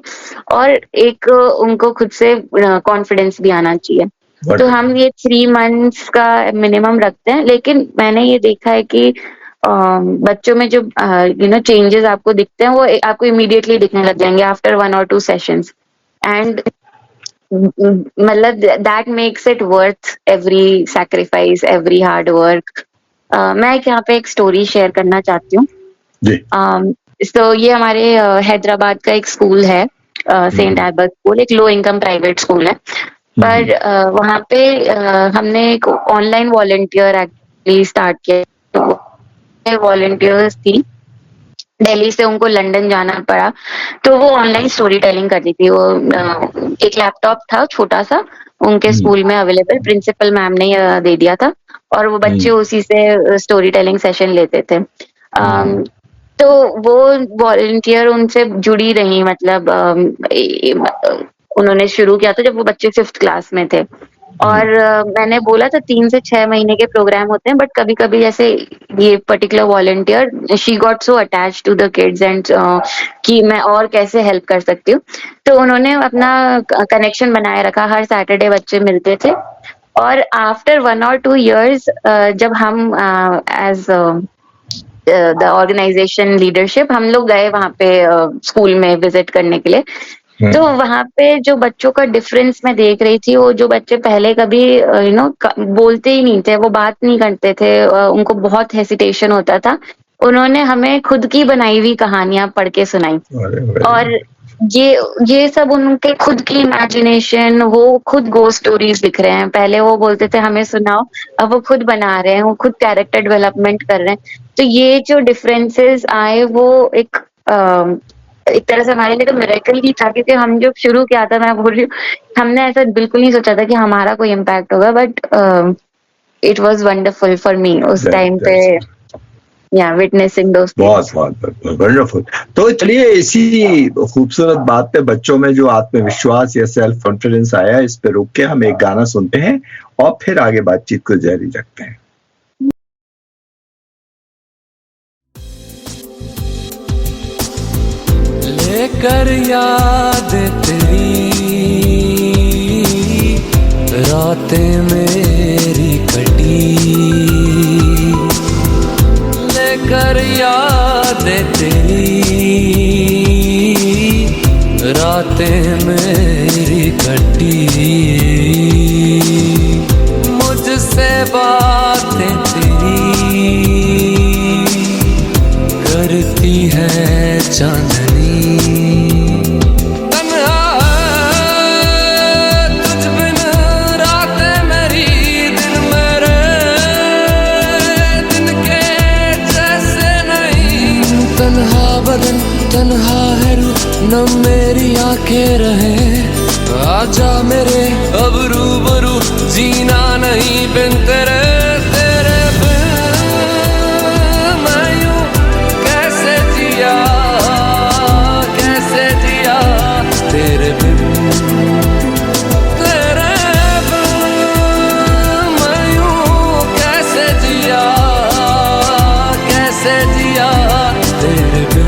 और एक उनको खुद से कॉन्फिडेंस भी आना चाहिए। तो हम ये 3 मंथ्स का मिनिमम रखते हैं, लेकिन मैंने ये देखा है कि बच्चों में जो चेंजेस आपको दिखते हैं, वो आपको इमीडिएटली दिखने लग जाएंगे आफ्टर 1 or 2 सेशंस, एंड मतलब that makes it worth every sacrifice, every hard work. मैं यहाँ पे एक स्टोरी शेयर करना चाहती हूँ। जी। तो ये हमारे हैदराबाद का एक स्कूल है, सेंट एल्बर्ट स्कूल, एक लो इनकम प्राइवेट स्कूल है। पर वहाँ पे हमने एक ऑनलाइन वॉलंटियर एक्चुअली स्टार्ट किया। वॉलंटियर्स थी दिल्ली से, उनको लंदन जाना पड़ा, तो वो ऑनलाइन स्टोरी टेलिंग करती थी। वो एक लैपटॉप था छोटा सा, उनके स्कूल में अवेलेबल, प्रिंसिपल मैम ने दे दिया था, और वो बच्चे उसी से स्टोरी टेलिंग सेशन लेते थे। तो वो वॉलंटियर उनसे जुड़ी रही, मतलब उन्होंने शुरू किया था जब वो बच्चे 5th क्लास में थे। और मैंने बोला था 3 से 6 महीने के प्रोग्राम होते हैं, बट कभी कभी जैसे ये particular volunteer, she got so attach to the kids and कि मैं और कैसे हेल्प कर सकती हूँ, तो उन्होंने अपना कनेक्शन बनाए रखा। हर सैटरडे बच्चे मिलते थे, और आफ्टर 1 or 2 years जब हम एज द ऑर्गेनाइजेशन लीडरशिप हम लोग गए वहां पे स्कूल में विजिट करने के लिए, तो वहां पे जो बच्चों का डिफरेंस मैं देख रही थी, वो जो बच्चे पहले कभी बोलते ही नहीं थे, वो बात नहीं करते थे, उनको बहुत हेसिटेशन होता था, उन्होंने हमें खुद की बनाई हुई कहानियां पढ़ के सुनाई। और ये सब उनके खुद की इमेजिनेशन, वो खुद गोस्ट स्टोरीज लिख रहे हैं। पहले वो बोलते थे हमें सुनाओ, अब वो खुद बना रहे हैं, वो खुद कैरेक्टर डेवलपमेंट कर रहे हैं। तो ये जो डिफरेंसेस आए, वो एक तरह से हमारे लिए तो मिरेकल ही था, क्योंकि हम जब शुरू किया था, मैं बोल रही हूँ, हमने ऐसा बिल्कुल नहीं सोचा था कि हमारा कोई इम्पैक्ट होगा, but it was wonderful for me उस टाइम पे। विटनेसिंग दोज बहुत बहुत वंडरफुल। तो चलिए इसी खूबसूरत बात पे बच्चों में जो आत्मविश्वास या सेल्फ कॉन्फिडेंस आया, इस पे रुक के हम एक गाना सुनते हैं और फिर आगे बातचीत को जारी रखते हैं। लेकर याद तेरी रातें मेरी कटी, लेकर याद तेरी रातें मेरी कटी, मुझसे बातें तेरी करती है चांदनी। तन्हा है न मेरी आंखें रहे, आजा मेरे अब रूबरू, जीना नहीं बिन तेरे, तेरे बिन मैं यूं कैसे जिया, कैसे जिया तेरे बिन, तेरे बिन मैं यूं कैसे जिया, कैसे जिया तेरे बिन।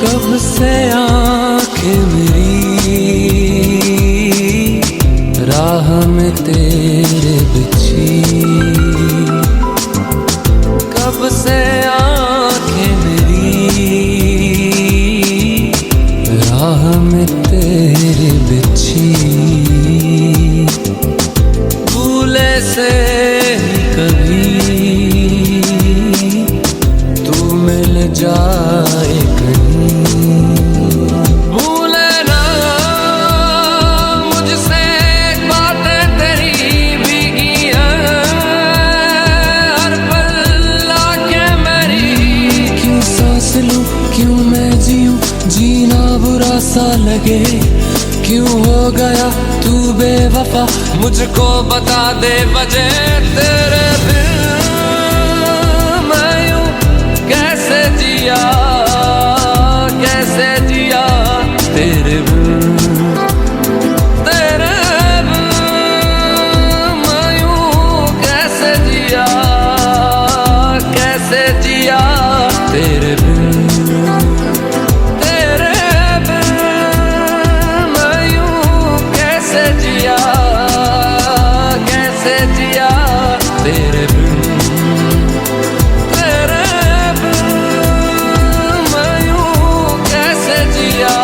कब से आँखें मेरी राह में तेरे बिछी, कब से आँखें मेरी राह में तेरे बिछी, भूले से कभी तू मिल जाए कहीं, भूले ना मुझसे बातें तेरी भीगी हैं, हर पल आके मेरी, क्यों सांस लूं क्यों मैं जीऊं, जीना बुरा सा लगे, क्यों हो गया तू बेवफा, मुझको बता दे वजह, तेरे बिन मैं यूं कैसे जिया, कैसे जिया तेरे बिन, तेरे बिन मैं यूं कैसे जिया, कैसे जिया तेरे बिन, तेरे बिन मैं यूं कैसे जिया, कैसे जिया तेरे बिन, तेरे बिन मैं यूं कैसे जिया,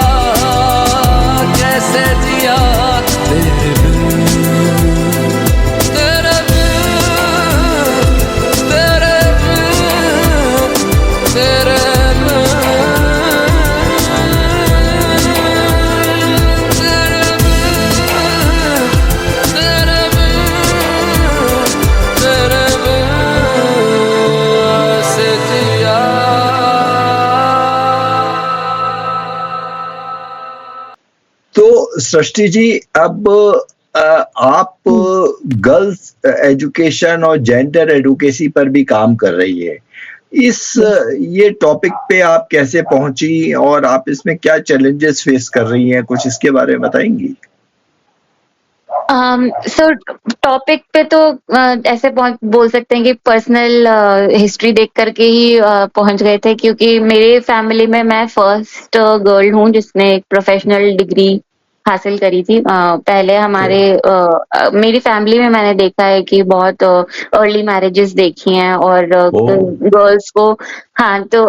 कैसे जिया तेरे बिन, तेरे बिन, तेरे बिन, तेरे बिन, तेरे बिन, तेरे बिन ऐसे जिया। तो सृष्टि जी, अब आप गर्ल्स एजुकेशन और जेंडर एडुकेसी पर भी काम कर रही है, इस ये टॉपिक पे आप कैसे पहुंची और आप इसमें क्या चैलेंजेस फेस कर रही हैं, कुछ इसके बारे में बताएंगी? सो टॉपिक पे तो ऐसे बोल सकते हैं कि पर्सनल हिस्ट्री देख करके ही पहुंच गए थे, क्योंकि मेरे फैमिली में मैं फर्स्ट गर्ल हूँ जिसने एक प्रोफेशनल डिग्री हासिल करी थी। पहले हमारे मेरी फैमिली में मैंने देखा है कि बहुत अर्ली मैरिजेस देखी हैं और गर्ल्स को, हाँ तो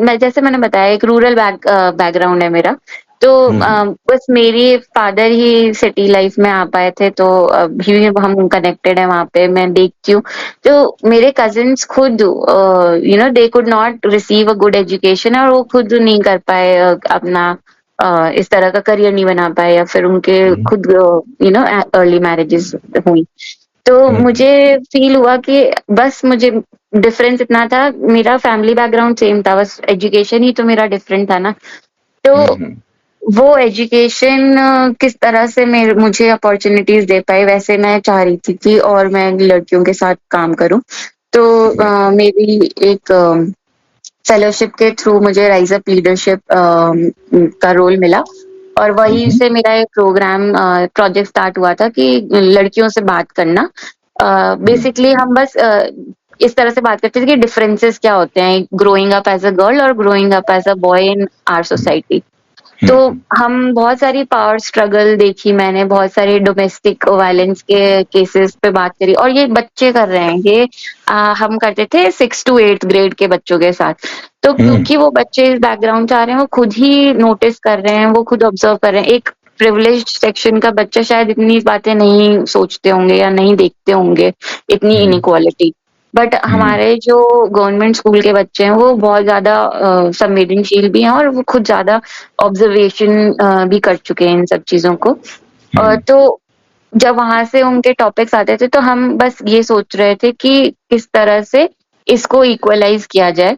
मैं जैसे मैंने बताया एक रूरल बैकग्राउंड है मेरा, तो बस मेरी फादर ही सिटी लाइफ में आ पाए थे, तो अभी हम कनेक्टेड है वहाँ पे, मैं देखती हूँ। तो मेरे कजिन्स खुद they could not receive a good education, और वो खुद नहीं कर पाए अपना इस तरह का करियर नहीं बना पाए, या फिर उनके खुद अर्ली मैरिजेस हुई। तो मुझे फील हुआ कि बस मुझे डिफरेंस इतना था, मेरा फैमिली बैकग्राउंड सेम था, बस एजुकेशन ही तो मेरा डिफरेंट था ना। तो वो एजुकेशन किस तरह से मुझे अपॉर्चुनिटीज दे पाए, वैसे मैं चाह रही थी और मैं लड़कियों के साथ काम करूं। तो मेरी एक फेलोशिप के थ्रू मुझे राइज अप लीडरशिप का रोल मिला, और वहीं से मेरा एक प्रोग्राम प्रोजेक्ट स्टार्ट हुआ था कि लड़कियों से बात करना। बेसिकली हम बस इस तरह से बात करते थे कि डिफरेंसेस क्या होते हैं growing up as a girl और growing up as a boy in our society. तो हम बहुत सारी पावर स्ट्रगल देखी मैंने, बहुत सारे डोमेस्टिक वायलेंस के केसेस पे बात करी, और ये बच्चे कर रहे हैं ये हम करते थे 6 to 8 ग्रेड के बच्चों के साथ। तो क्योंकि वो बच्चे इस बैकग्राउंड से आ रहे हैं, वो खुद ही नोटिस कर रहे हैं, वो खुद ऑब्जर्व कर रहे हैं। एक प्रिविलेज्ड सेक्शन का बच्चा शायद इतनी बातें नहीं सोचते होंगे या नहीं देखते होंगे, इतनी इनइक्वालिटी। बट हमारे जो गवर्नमेंट स्कूल के बच्चे हैं वो बहुत ज्यादा संवेदनशील भी हैं, और वो खुद ज्यादा ऑब्जर्वेशन भी कर चुके हैं इन सब चीजों को। तो जब वहां से उनके टॉपिक्स आते थे तो हम बस ये सोच रहे थे कि किस तरह से इसको इक्वलाइज किया जाए।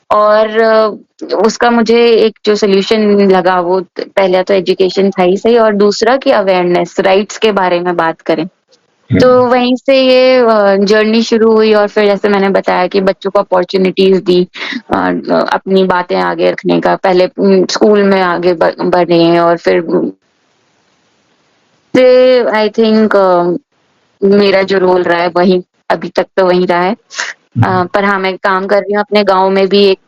और उसका मुझे एक जो सोल्यूशन लगा वो पहला तो एजुकेशन था ही सही, और दूसरा कि अवेयरनेस, राइट्स के बारे में बात करें। तो वहीं से ये जर्नी शुरू हुई, और फिर जैसे मैंने बताया कि बच्चों को अपॉर्चुनिटीज दी अपनी बातें आगे रखने का। पहले स्कूल में आगे बढ़े, और फिर आई थिंक मेरा जो रोल रहा है वही अभी तक तो वही रहा है। पर हाँ, मैं काम कर रही हूँ अपने गांव में भी एक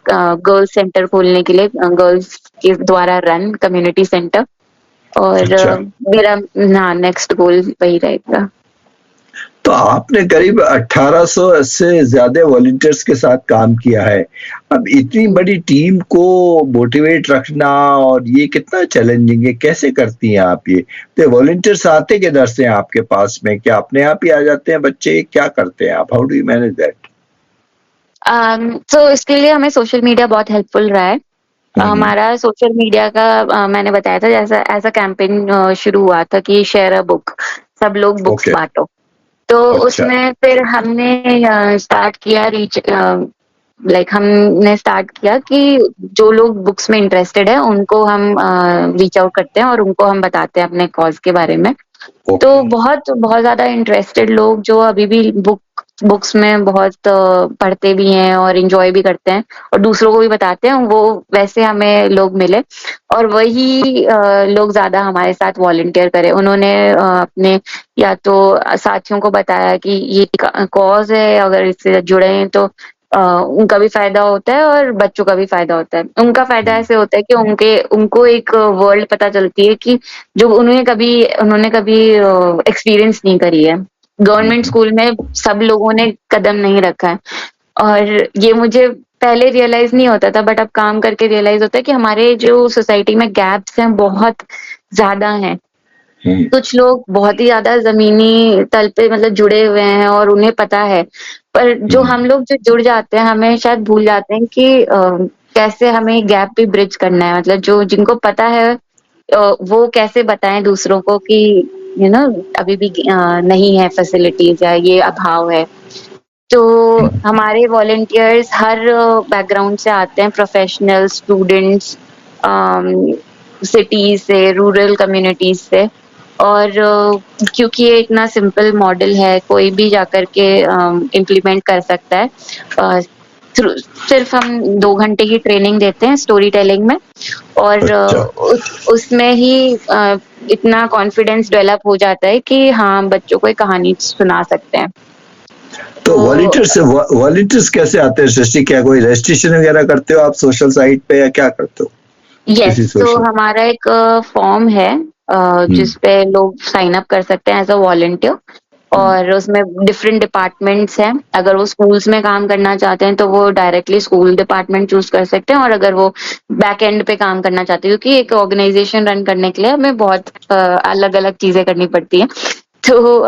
गर्ल्स सेंटर खोलने के लिए, गर्ल्स के द्वारा रन कम्युनिटी सेंटर। और अच्छा। मेरा नेक्स्ट गोल वही रहेगा। तो आपने करीब 1800 से ज्यादा वॉलंटियर्स के साथ काम किया है। अब इतनी बड़ी टीम को मोटिवेट रखना और ये कितना चैलेंजिंग है, कैसे करती हैं आप ये? तो वॉलंटियर्स आते किधर से हैं आपके पास में? क्या अपने आप ही आ जाते हैं बच्चे? क्या करते हैं आप? How do you manage that? तो इसके लिए हमें सोशल मीडिया बहुत हेल्पफुल रहा है। हमारा सोशल मीडिया का मैंने बताया था जैसा ऐसा कैंपेन शुरू हुआ था कि शेयर अ बुक, सब लोग बुक्स Okay. बांटो। तो अच्छा। उसमें फिर हमने स्टार्ट किया हमने स्टार्ट किया कि जो लोग बुक्स में इंटरेस्टेड है उनको हम रीच आउट करते हैं और उनको हम बताते हैं अपने कॉज के बारे में। तो बहुत बहुत ज्यादा इंटरेस्टेड लोग जो अभी भी बुक्स में बहुत पढ़ते भी हैं और एंजॉय भी करते हैं और दूसरों को भी बताते हैं, वो वैसे हमें लोग मिले, और वही लोग ज्यादा हमारे साथ वॉलंटियर करे। उन्होंने अपने या तो साथियों को बताया कि ये कॉज है, अगर इससे जुड़े हैं तो उनका भी फायदा होता है और बच्चों का भी फायदा होता है। उनका फायदा ऐसे होता है कि उनको एक वर्ल्ड पता चलती है कि जो उन्होंने कभी एक्सपीरियंस नहीं करी है। गवर्नमेंट स्कूल में सब लोगों ने कदम नहीं रखा है, और ये मुझे पहले रियलाइज नहीं होता था, बट अब काम करके रियलाइज होता है कि हमारे जो सोसाइटी में गैप्स हैं बहुत ज्यादा हैं। कुछ लोग बहुत ही ज्यादा जमीनी तल पे मतलब जुड़े हुए हैं और उन्हें पता है, पर जो हम लोग जो जुड़ जाते हैं हमें शायद भूल जाते हैं कि कैसे हमें गैप भी ब्रिज करना है। मतलब जो जिनको पता है वो कैसे बताएं दूसरों को कि अभी भी नहीं है फैसिलिटीज या ये अभाव है। तो हमारे वॉलंटियर्स हर बैकग्राउंड से आते हैं, प्रोफेशनल, स्टूडेंट्स, सिटीज से, रूरल कम्युनिटीज से। और क्योंकि ये इतना सिंपल मॉडल है, कोई भी जाकर के इम्प्लीमेंट कर सकता है। सिर्फ हम 2 घंटे की ट्रेनिंग देते हैं स्टोरी टेलिंग में, और उसमें ही इतना कॉन्फिडेंस डेवलप हो जाता है कि हाँ, बच्चों को एक कहानी सुना सकते हैं। तो वॉलंटियर्स कैसे आते हैं सृष्टि? क्या कोई रजिस्ट्रेशन वगैरह करते हो आप सोशल साइट पे या क्या करते हो? यस, तो हमारा एक फॉर्म है जिसपे लोग साइन अप कर सकते हैं एज अ वॉलंटियर, और उसमें डिफरेंट डिपार्टमेंट्स हैं। अगर वो स्कूल्स में काम करना चाहते हैं तो वो डायरेक्टली स्कूल डिपार्टमेंट चूज कर सकते हैं, और अगर वो बैक एंड पे काम करना चाहते हैं, क्योंकि एक ऑर्गेनाइजेशन रन करने के लिए हमें बहुत अलग अलग चीजें करनी पड़ती हैं। तो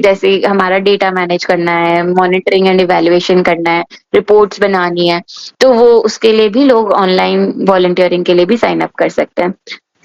जैसे हमारा डेटा मैनेज करना है, मॉनिटरिंग एंड इवैल्यूएशन करना है, रिपोर्ट्स बनानी है, तो वो उसके लिए भी लोग ऑनलाइन वॉलंटियरिंग के लिए भी साइन अप कर सकते हैं।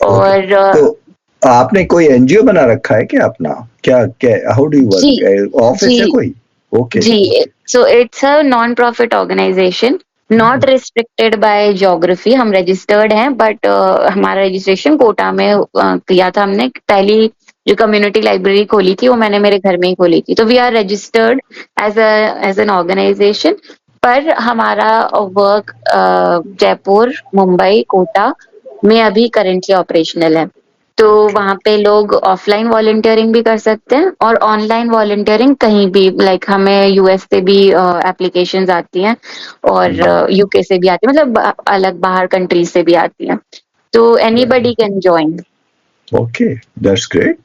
और आपने कोई एनजीओ बना रखा है क्या अपना? क्या क्या हाउ डू यू जी वर्क? ऑफिस है जी कोई? ओके जी okay so it's a non profit organisation, not restricted by geography. हम रजिस्टर्ड हैं बट हमारा रजिस्ट्रेशन कोटा में किया था हमने। पहली जो कम्युनिटी लाइब्रेरी खोली थी वो मैंने मेरे घर में ही खोली थी। तो we are registered as an organisation, पर हमारा वर्क जयपुर, मुंबई, कोटा में अभी करेंटली ऑपरेशनल है। तो वहाँ पे लोग ऑफलाइन वॉलंटियरिंग भी कर सकते हैं और ऑनलाइन वॉलंटियरिंग कहीं भी, लाइक हमें यूएस से भी एप्लीकेशंस आती हैं और यूके से भी आती है, मतलब अलग बाहर कंट्रीज से भी आती हैं। तो anybody can join. Okay, that's great.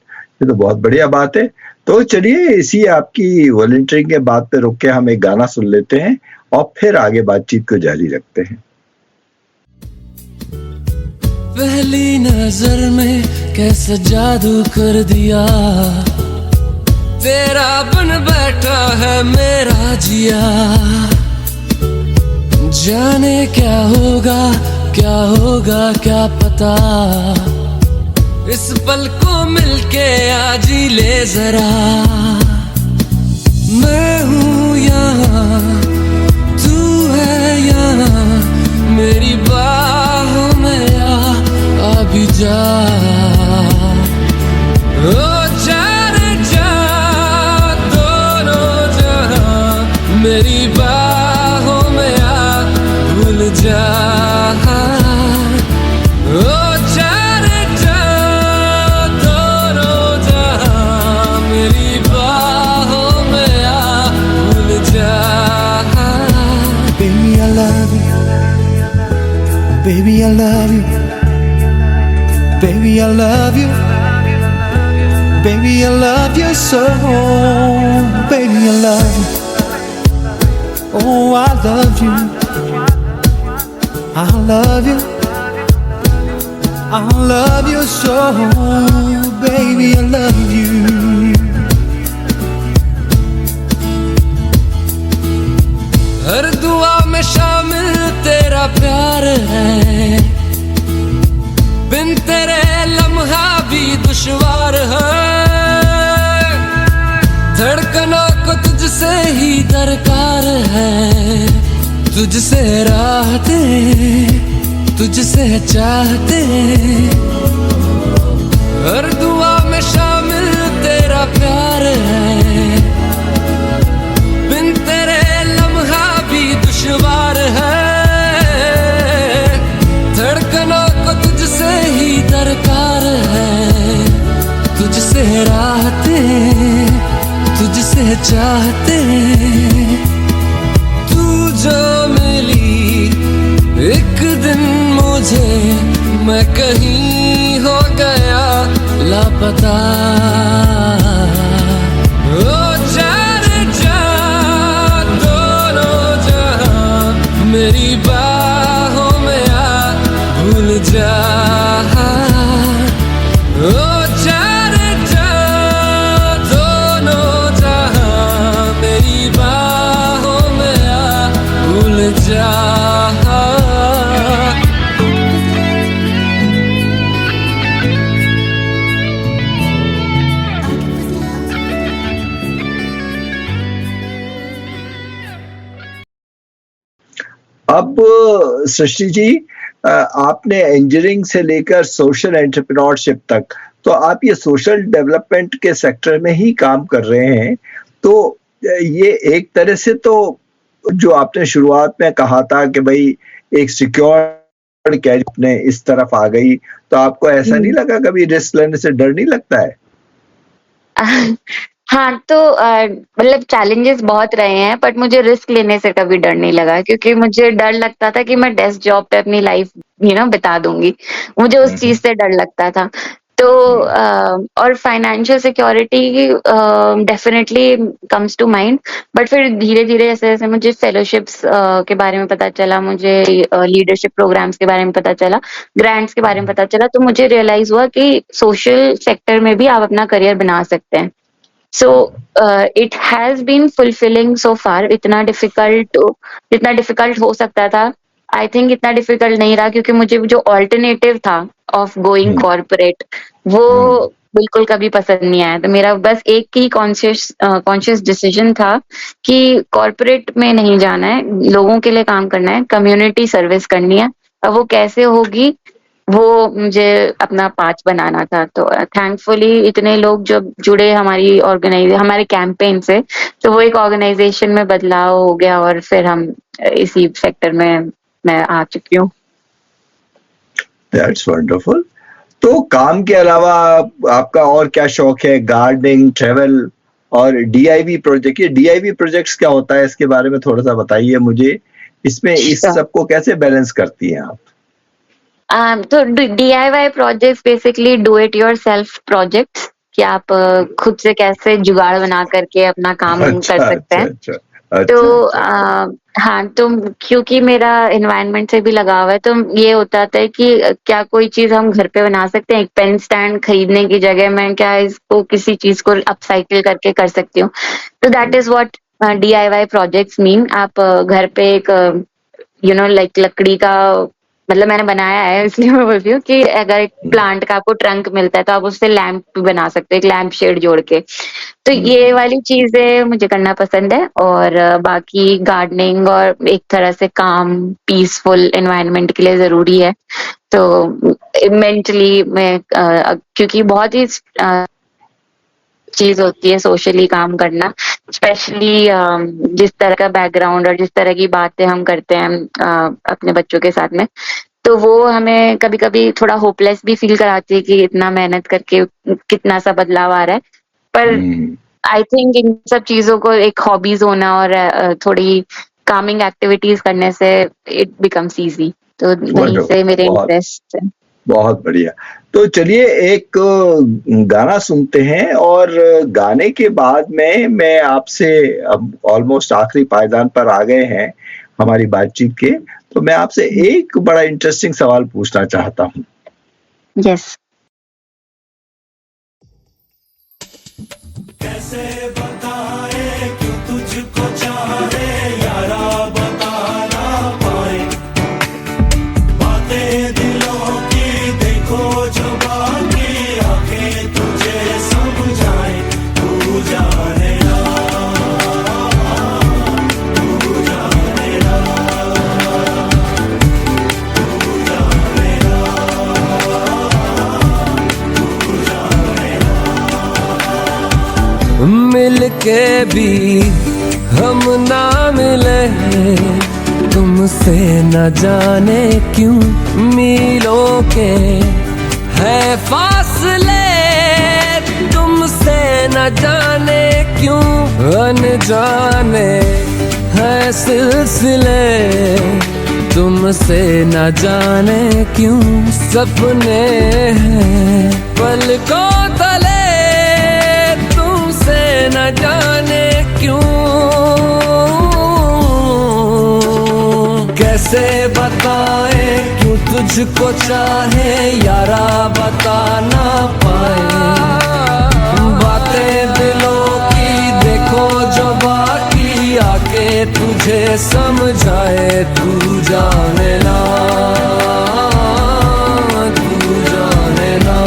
ये तो बहुत बढ़िया बात है। तो चलिए इसी आपकी वॉलंटियरिंग के बात पे रुक के हम एक गाना सुन लेते हैं और फिर आगे बातचीत को जारी रखते हैं। पहली नजर में कैसा जादू कर दिया, तेरा बन बैठा है मेरा जिया। जाने क्या होगा क्या पता, इस पल को मिलके आज ही ले जरा। मैं हूँ यहाँ, तू है यहाँ, मेरी बाहों में आ भी जा। ओ जाने जा दोनों जहां, मेरी बाहों में आ भूल जा। ओ जाने जा दोनों जहां, मेरी बाहों में आ भूल जा। Baby, I love you. Baby, I love you. Baby, I love you. Baby, I love you so. Baby, I love you. Oh, I love you. I love you. I love you so. Baby, I love you. हर दुआ में शामिल तेरा प्यार है, बिन तेरे लम्हा भी दुश्वार है। धड़कनों को तुझसे ही दरकार है, तुझसे राहते तुझसे चाहते। हर दुआ में शामिल तेरा प्यार है, बिन तेरे लम्हा भी दुश्वार है। धड़कनों को तुझसे ही दरकार है, तुझसे राहते तुझसे चाहते। तू जो मिली एक दिन मुझे, मैं कहीं हो गया लापता। ओ जाने जा दोनों जहां, मेरी बाहों में आ भूल जा। ओ जाने जा दोनों जहां, मेरी बाहों में आ भूल जा। अब सृष्टि जी, आपने इंजीनियरिंग से लेकर सोशल एंटरप्रेन्योरशिप तक, तो आप ये सोशल डेवलपमेंट के सेक्टर में ही काम कर रहे हैं। तो ये एक तरह से तो जो आपने शुरुआत में कहा था कि भाई एक सिक्योर कैरियर अपने इस तरफ आ गई, तो आपको ऐसा नहीं लगा कभी रिस्क लेने से डर नहीं लगता है? हाँ, तो मतलब चैलेंजेस बहुत रहे हैं, बट मुझे रिस्क लेने से कभी डर नहीं लगा, क्योंकि मुझे डर लगता था कि मैं डेस्क जॉब पे अपनी लाइफ बिता दूंगी। मुझे उस चीज से डर लगता था। तो और financial security definitely comes to mind, but फिर धीरे धीरे जैसे जैसे मुझे फेलोशिप्स के बारे में पता चला, मुझे लीडरशिप प्रोग्राम्स के बारे में पता चला, ग्रांट्स के बारे में पता चला, तो मुझे रियलाइज हुआ कि सोशल सेक्टर में भी आप अपना करियर बना सकते हैं। So it has been fulfilling so far. जितना डिफिकल्ट हो सकता था, आई थिंक इतना डिफिकल्ट नहीं रहा, क्योंकि मुझे जो ऑल्टरनेटिव था ऑफ गोइंग कॉर्पोरेट, वो बिल्कुल कभी पसंद नहीं आया। तो मेरा बस एक ही कॉन्शियस डिसीजन था कि कॉर्पोरेट में नहीं जाना है, लोगों के लिए काम करना है, कम्युनिटी सर्विस करनी है। अब वो कैसे होगी, वो मुझे अपना पाथ बनाना था। तो थैंकफुली इतने लोग जब जुड़े हमारे कैंपेन से, तो वो एक ऑर्गेनाइजेशन में बदलाव हो गया और फिर हम इसी सेक्टर में मैं आ चुकी हूँ। That's wonderful. तो काम के अलावा आपका और क्या शौक है? गार्डनिंग, ट्रेवल और डीआईवी प्रोजेक्ट। ये डीआईवी प्रोजेक्ट्स क्या होता है, इसके बारे में थोड़ा सा बताइए मुझे। इसमें इस सबको कैसे बैलेंस करती हैं आप? तो DIY projects basically do it your self projects, कि आप खुद से कैसे जुगाड़ बना करके अपना काम कर सकते हैं। तो हाँ, तो क्योंकि मेरा एनवायरनमेंट से भी लगाव है, तो ये होता था कि क्या कोई चीज हम घर पे बना सकते हैं। एक पेन स्टैंड खरीदने की जगह मैं क्या इसको किसी चीज को अपसाइकिल करके कर सकती हूँ। तो that is what DIY projects mean. आप घर पे एक लाइक लकड़ी का, मतलब मैंने बनाया है इसलिए मैं बोल रही हूँ कि अगर एक प्लांट का आपको ट्रंक मिलता है तो आप उससे लैंप भी बना सकते हो, एक लैंप शेड जोड़ के। तो ये वाली चीजें मुझे करना पसंद है। और बाकी गार्डनिंग और एक तरह से काम, पीसफुल एनवायरनमेंट के लिए जरूरी है। तो मेंटली मैं क्योंकि बहुत ही चीज होती है सोशली काम करना, स्पेशली जिस तरह का बैकग्राउंड और जिस तरह की बातें हम करते हैं अपने बच्चों के साथ में, तो वो हमें कभी कभी थोड़ा होपलेस भी फील कराती है कि इतना मेहनत करके कितना सा बदलाव आ रहा है। पर आई थिंक इन सब चीजों को एक हॉबीज होना और थोड़ी कामिंग एक्टिविटीज करने से इट बिकम्स इजी। तो वहीं से मेरे इंटरेस्ट है। बहुत बढ़िया। तो चलिए एक गाना सुनते हैं, और गाने के बाद में मैं आपसे, अब ऑलमोस्ट आखिरी पायदान पर आ गए हैं हमारी बातचीत के, तो मैं आपसे एक बड़ा इंटरेस्टिंग सवाल पूछना चाहता हूँ। यस। कैसे बताए क्यों तुझको चाहे यारा, बता ना पाए बातें दिलों की, देखो जो बाकी आंखें तुझे समझाए। तू जाने ना, तू जाने ना, तू जाने ना, तू जाने ना। मिलके भी हम ना मिले, तुमसे न जाने क्यों मीलों के है फासले, तुमसे न जाने क्यों अनजाने है सिलसिले, तुमसे न जाने क्यों सपने हैं पलकों तले, तुमसे न जाने क्यों। कैसे बताए क्यों तुझको चाहे यारा, बता ना पाए बातें दिलों की, देखो जो बाकी आके तुझे समझाए। तू जाने ना, तू जाने ना,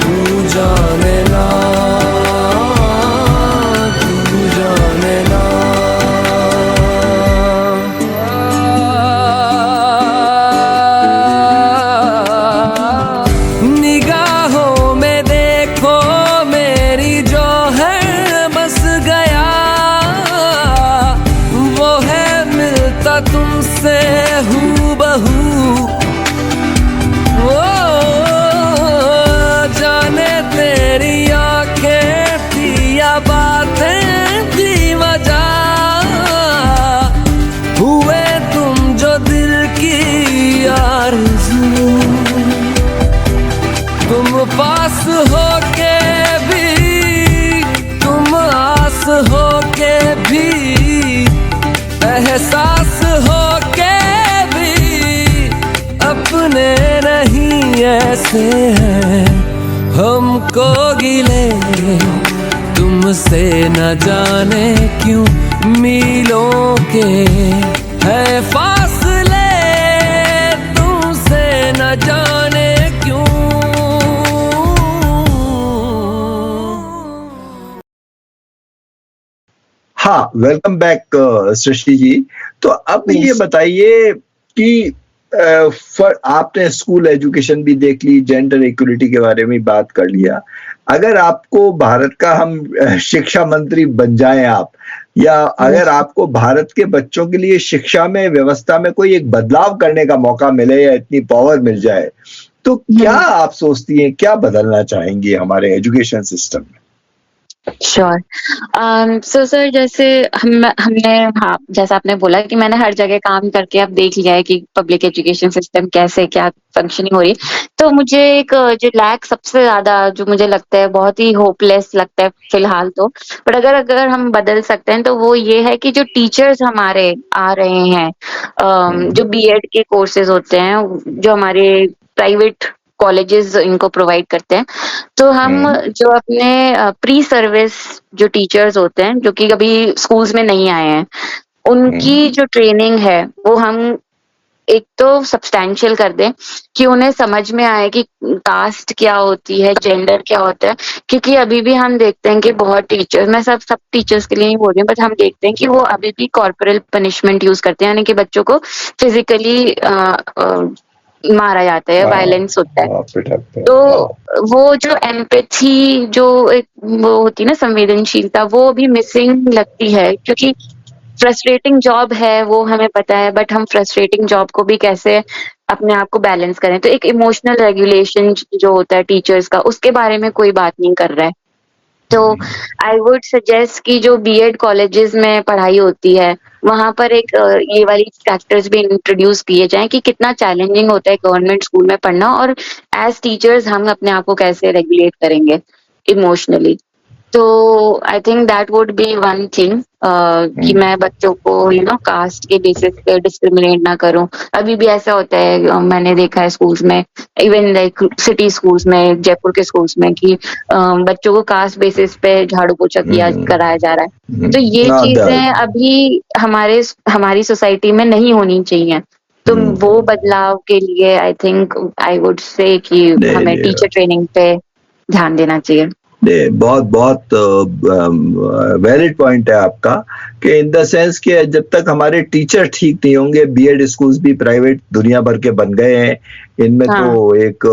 तू जाने ना, तू जाने ना। निगाहों में देखो मेरी जो है बस गया, वो है मिलता तुमसे हूबहू। ओ जाने तेरी आंखें थी या बातें थी वजह, हुए तुम जो दिल की आरज़ू। तुम पास होके भी, तुम आस होके भी, एहसास होके भी, अपने नहीं ऐसे हैं हमको गिले, तुमसे न जाने क्यों मीलों के है फासले, तुमसे हाँ, वेलकम बैक सृष्टि जी। तो अब ये बताइए कि आपने स्कूल एजुकेशन भी देख ली, जेंडर इक्वलिटी के बारे में बात कर लिया। अगर आपको भारत का हम शिक्षा मंत्री बन जाएं आप, या अगर आपको भारत के बच्चों के लिए शिक्षा में व्यवस्था में कोई एक बदलाव करने का मौका मिले या इतनी पावर मिल जाए, तो क्या आप सोचती हैं, क्या बदलना चाहेंगी हमारे एजुकेशन सिस्टम में? श्योर। सो सर, जैसे हमने हाँ, जैसा आपने बोला कि मैंने हर जगह काम करके अब देख लिया है कि पब्लिक एजुकेशन सिस्टम कैसे क्या फंक्शनिंग हो रही है। तो मुझे एक जो लैक सबसे ज्यादा जो मुझे लगता है बहुत ही होपलेस लगता है फिलहाल तो, बट अगर हम बदल सकते हैं तो वो ये है कि जो टीचर्स हमारे आ रहे हैं, जो बीएड के कोर्सेज होते हैं जो हमारे प्राइवेट कॉलेजेस इनको प्रोवाइड करते हैं, तो हम जो अपने प्री सर्विस जो टीचर्स होते हैं जो कि कभी स्कूल्स में नहीं आए हैं, उनकी जो ट्रेनिंग है वो हम एक तो सब्सटैंशियल कर दें कि उन्हें समझ में आए कि कास्ट क्या होती है, जेंडर क्या होता है। क्योंकि अभी भी हम देखते हैं कि बहुत टीचर्स, मैं सब टीचर्स के लिए नहीं बोल रही हूँ, बट हम देखते हैं कि वो अभी भी कॉर्पोरल पनिशमेंट यूज करते हैं, यानी कि बच्चों को फिजिकली मारा जाता है, वायलेंस होता है। तो वो जो एम्पैथी जो एक वो होती है ना, संवेदनशीलता, वो भी मिसिंग लगती है। क्योंकि फ्रस्ट्रेटिंग जॉब है वो हमें पता है, बट हम फ्रस्ट्रेटिंग जॉब को भी कैसे अपने आप को बैलेंस करें। तो एक इमोशनल रेगुलेशन जो होता है टीचर्स का, उसके बारे में कोई बात नहीं कर रहा है। तो आई वुड सजेस्ट कि जो बीएड कॉलेजेस में पढ़ाई होती है वहां पर एक ये वाली फैक्टर्स भी इंट्रोड्यूस किए जाएं कि कितना चैलेंजिंग होता है गवर्नमेंट स्कूल में पढ़ना, और एज टीचर्स हम अपने आप को कैसे रेगुलेट करेंगे इमोशनली। तो I think that would be one thing कि मैं बच्चों को कास्ट के बेसिस पे डिस्क्रिमिनेट ना करूं। अभी भी ऐसा होता है, मैंने देखा है स्कूल्स में, इवन लाइक सिटी स्कूल्स में, जयपुर के स्कूल्स में, कि बच्चों को कास्ट बेसिस पे झाड़ू पोछा किया कराया जा रहा है। तो ये चीजें अभी हमारी सोसाइटी में नहीं होनी चाहिए। तो वो बदलाव के लिए I think I would say कि हमें टीचर ट्रेनिंग पे ध्यान देना चाहिए। बहुत बहुत वैलिड पॉइंट है आपका, कि इन द सेंस कि जब तक हमारे टीचर ठीक नहीं होंगे, बीएड स्कूल्स भी प्राइवेट दुनिया भर के बन गए हैं, इनमें तो एक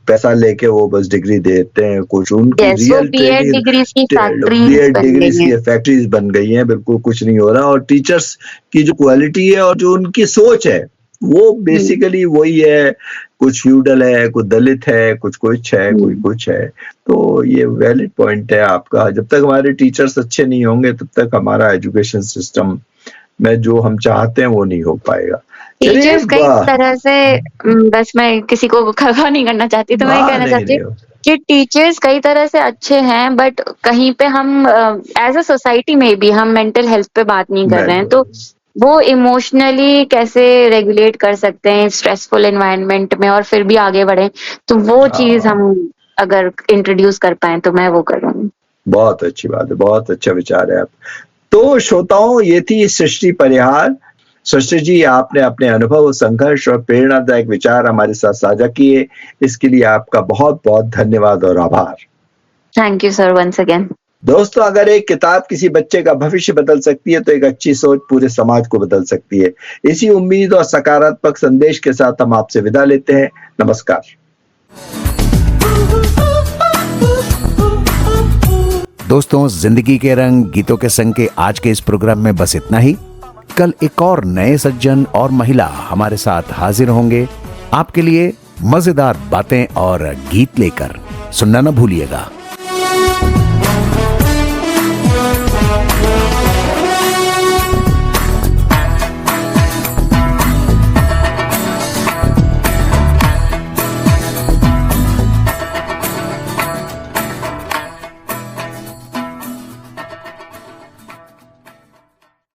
पैसा लेके वो बस डिग्री देते हैं, कुछ उनकी रियल बीएड डिग्रीज की फैक्ट्रीज बन गई हैं, बिल्कुल कुछ नहीं हो रहा। और टीचर्स की जो क्वालिटी है और जो उनकी सोच है वो बेसिकली वही है, कुछ फ्यूडल है, कुछ दलित है, कुछ है, कोई कुछ है। तो ये वैलिड पॉइंट है आपका। जब तक हमारे टीचर्स अच्छे नहीं होंगे तब तक हमारा एजुकेशन सिस्टम में जो हम चाहते हैं वो नहीं हो पाएगा। टीचर्स कई तरह से, बस मैं किसी को खफा नहीं करना चाहती, तो मैं कहना चाहती हूँ कि टीचर्स कई तरह से अच्छे हैं, बट कहीं पे हम एज अ सोसाइटी में भी हम मेंटल हेल्थ पे बात नहीं कर रहे हैं। तो वो इमोशनली कैसे रेगुलेट कर सकते हैं स्ट्रेसफुल एनवायरनमेंट में और फिर भी आगे बढ़े, तो वो चीज हम अगर इंट्रोड्यूस कर पाए तो मैं वो करूँगी। बहुत अच्छी बात है, बहुत अच्छा विचार है आप। तो श्रोताओं, ये थी सृष्टि परिहार। सृष्टि जी, आपने अपने अनुभव, संघर्ष और प्रेरणादायक विचार हमारे साथ साझा किए, इसके लिए आपका बहुत बहुत धन्यवाद और आभार। Thank you sir, once again. दोस्तों, अगर एक किताब किसी बच्चे का भविष्य बदल सकती है तो एक अच्छी सोच पूरे समाज को बदल सकती है। इसी उम्मीद और सकारात्मक संदेश के साथ हम आपसे विदा लेते हैं। नमस्कार। दोस्तों, जिंदगी के रंग गीतों के संग के आज के इस प्रोग्राम में बस इतना ही। कल एक और नए सज्जन और महिला हमारे साथ हाजिर होंगे, आपके लिए मजेदार बातें और गीत लेकर। सुनना न भूलिएगा।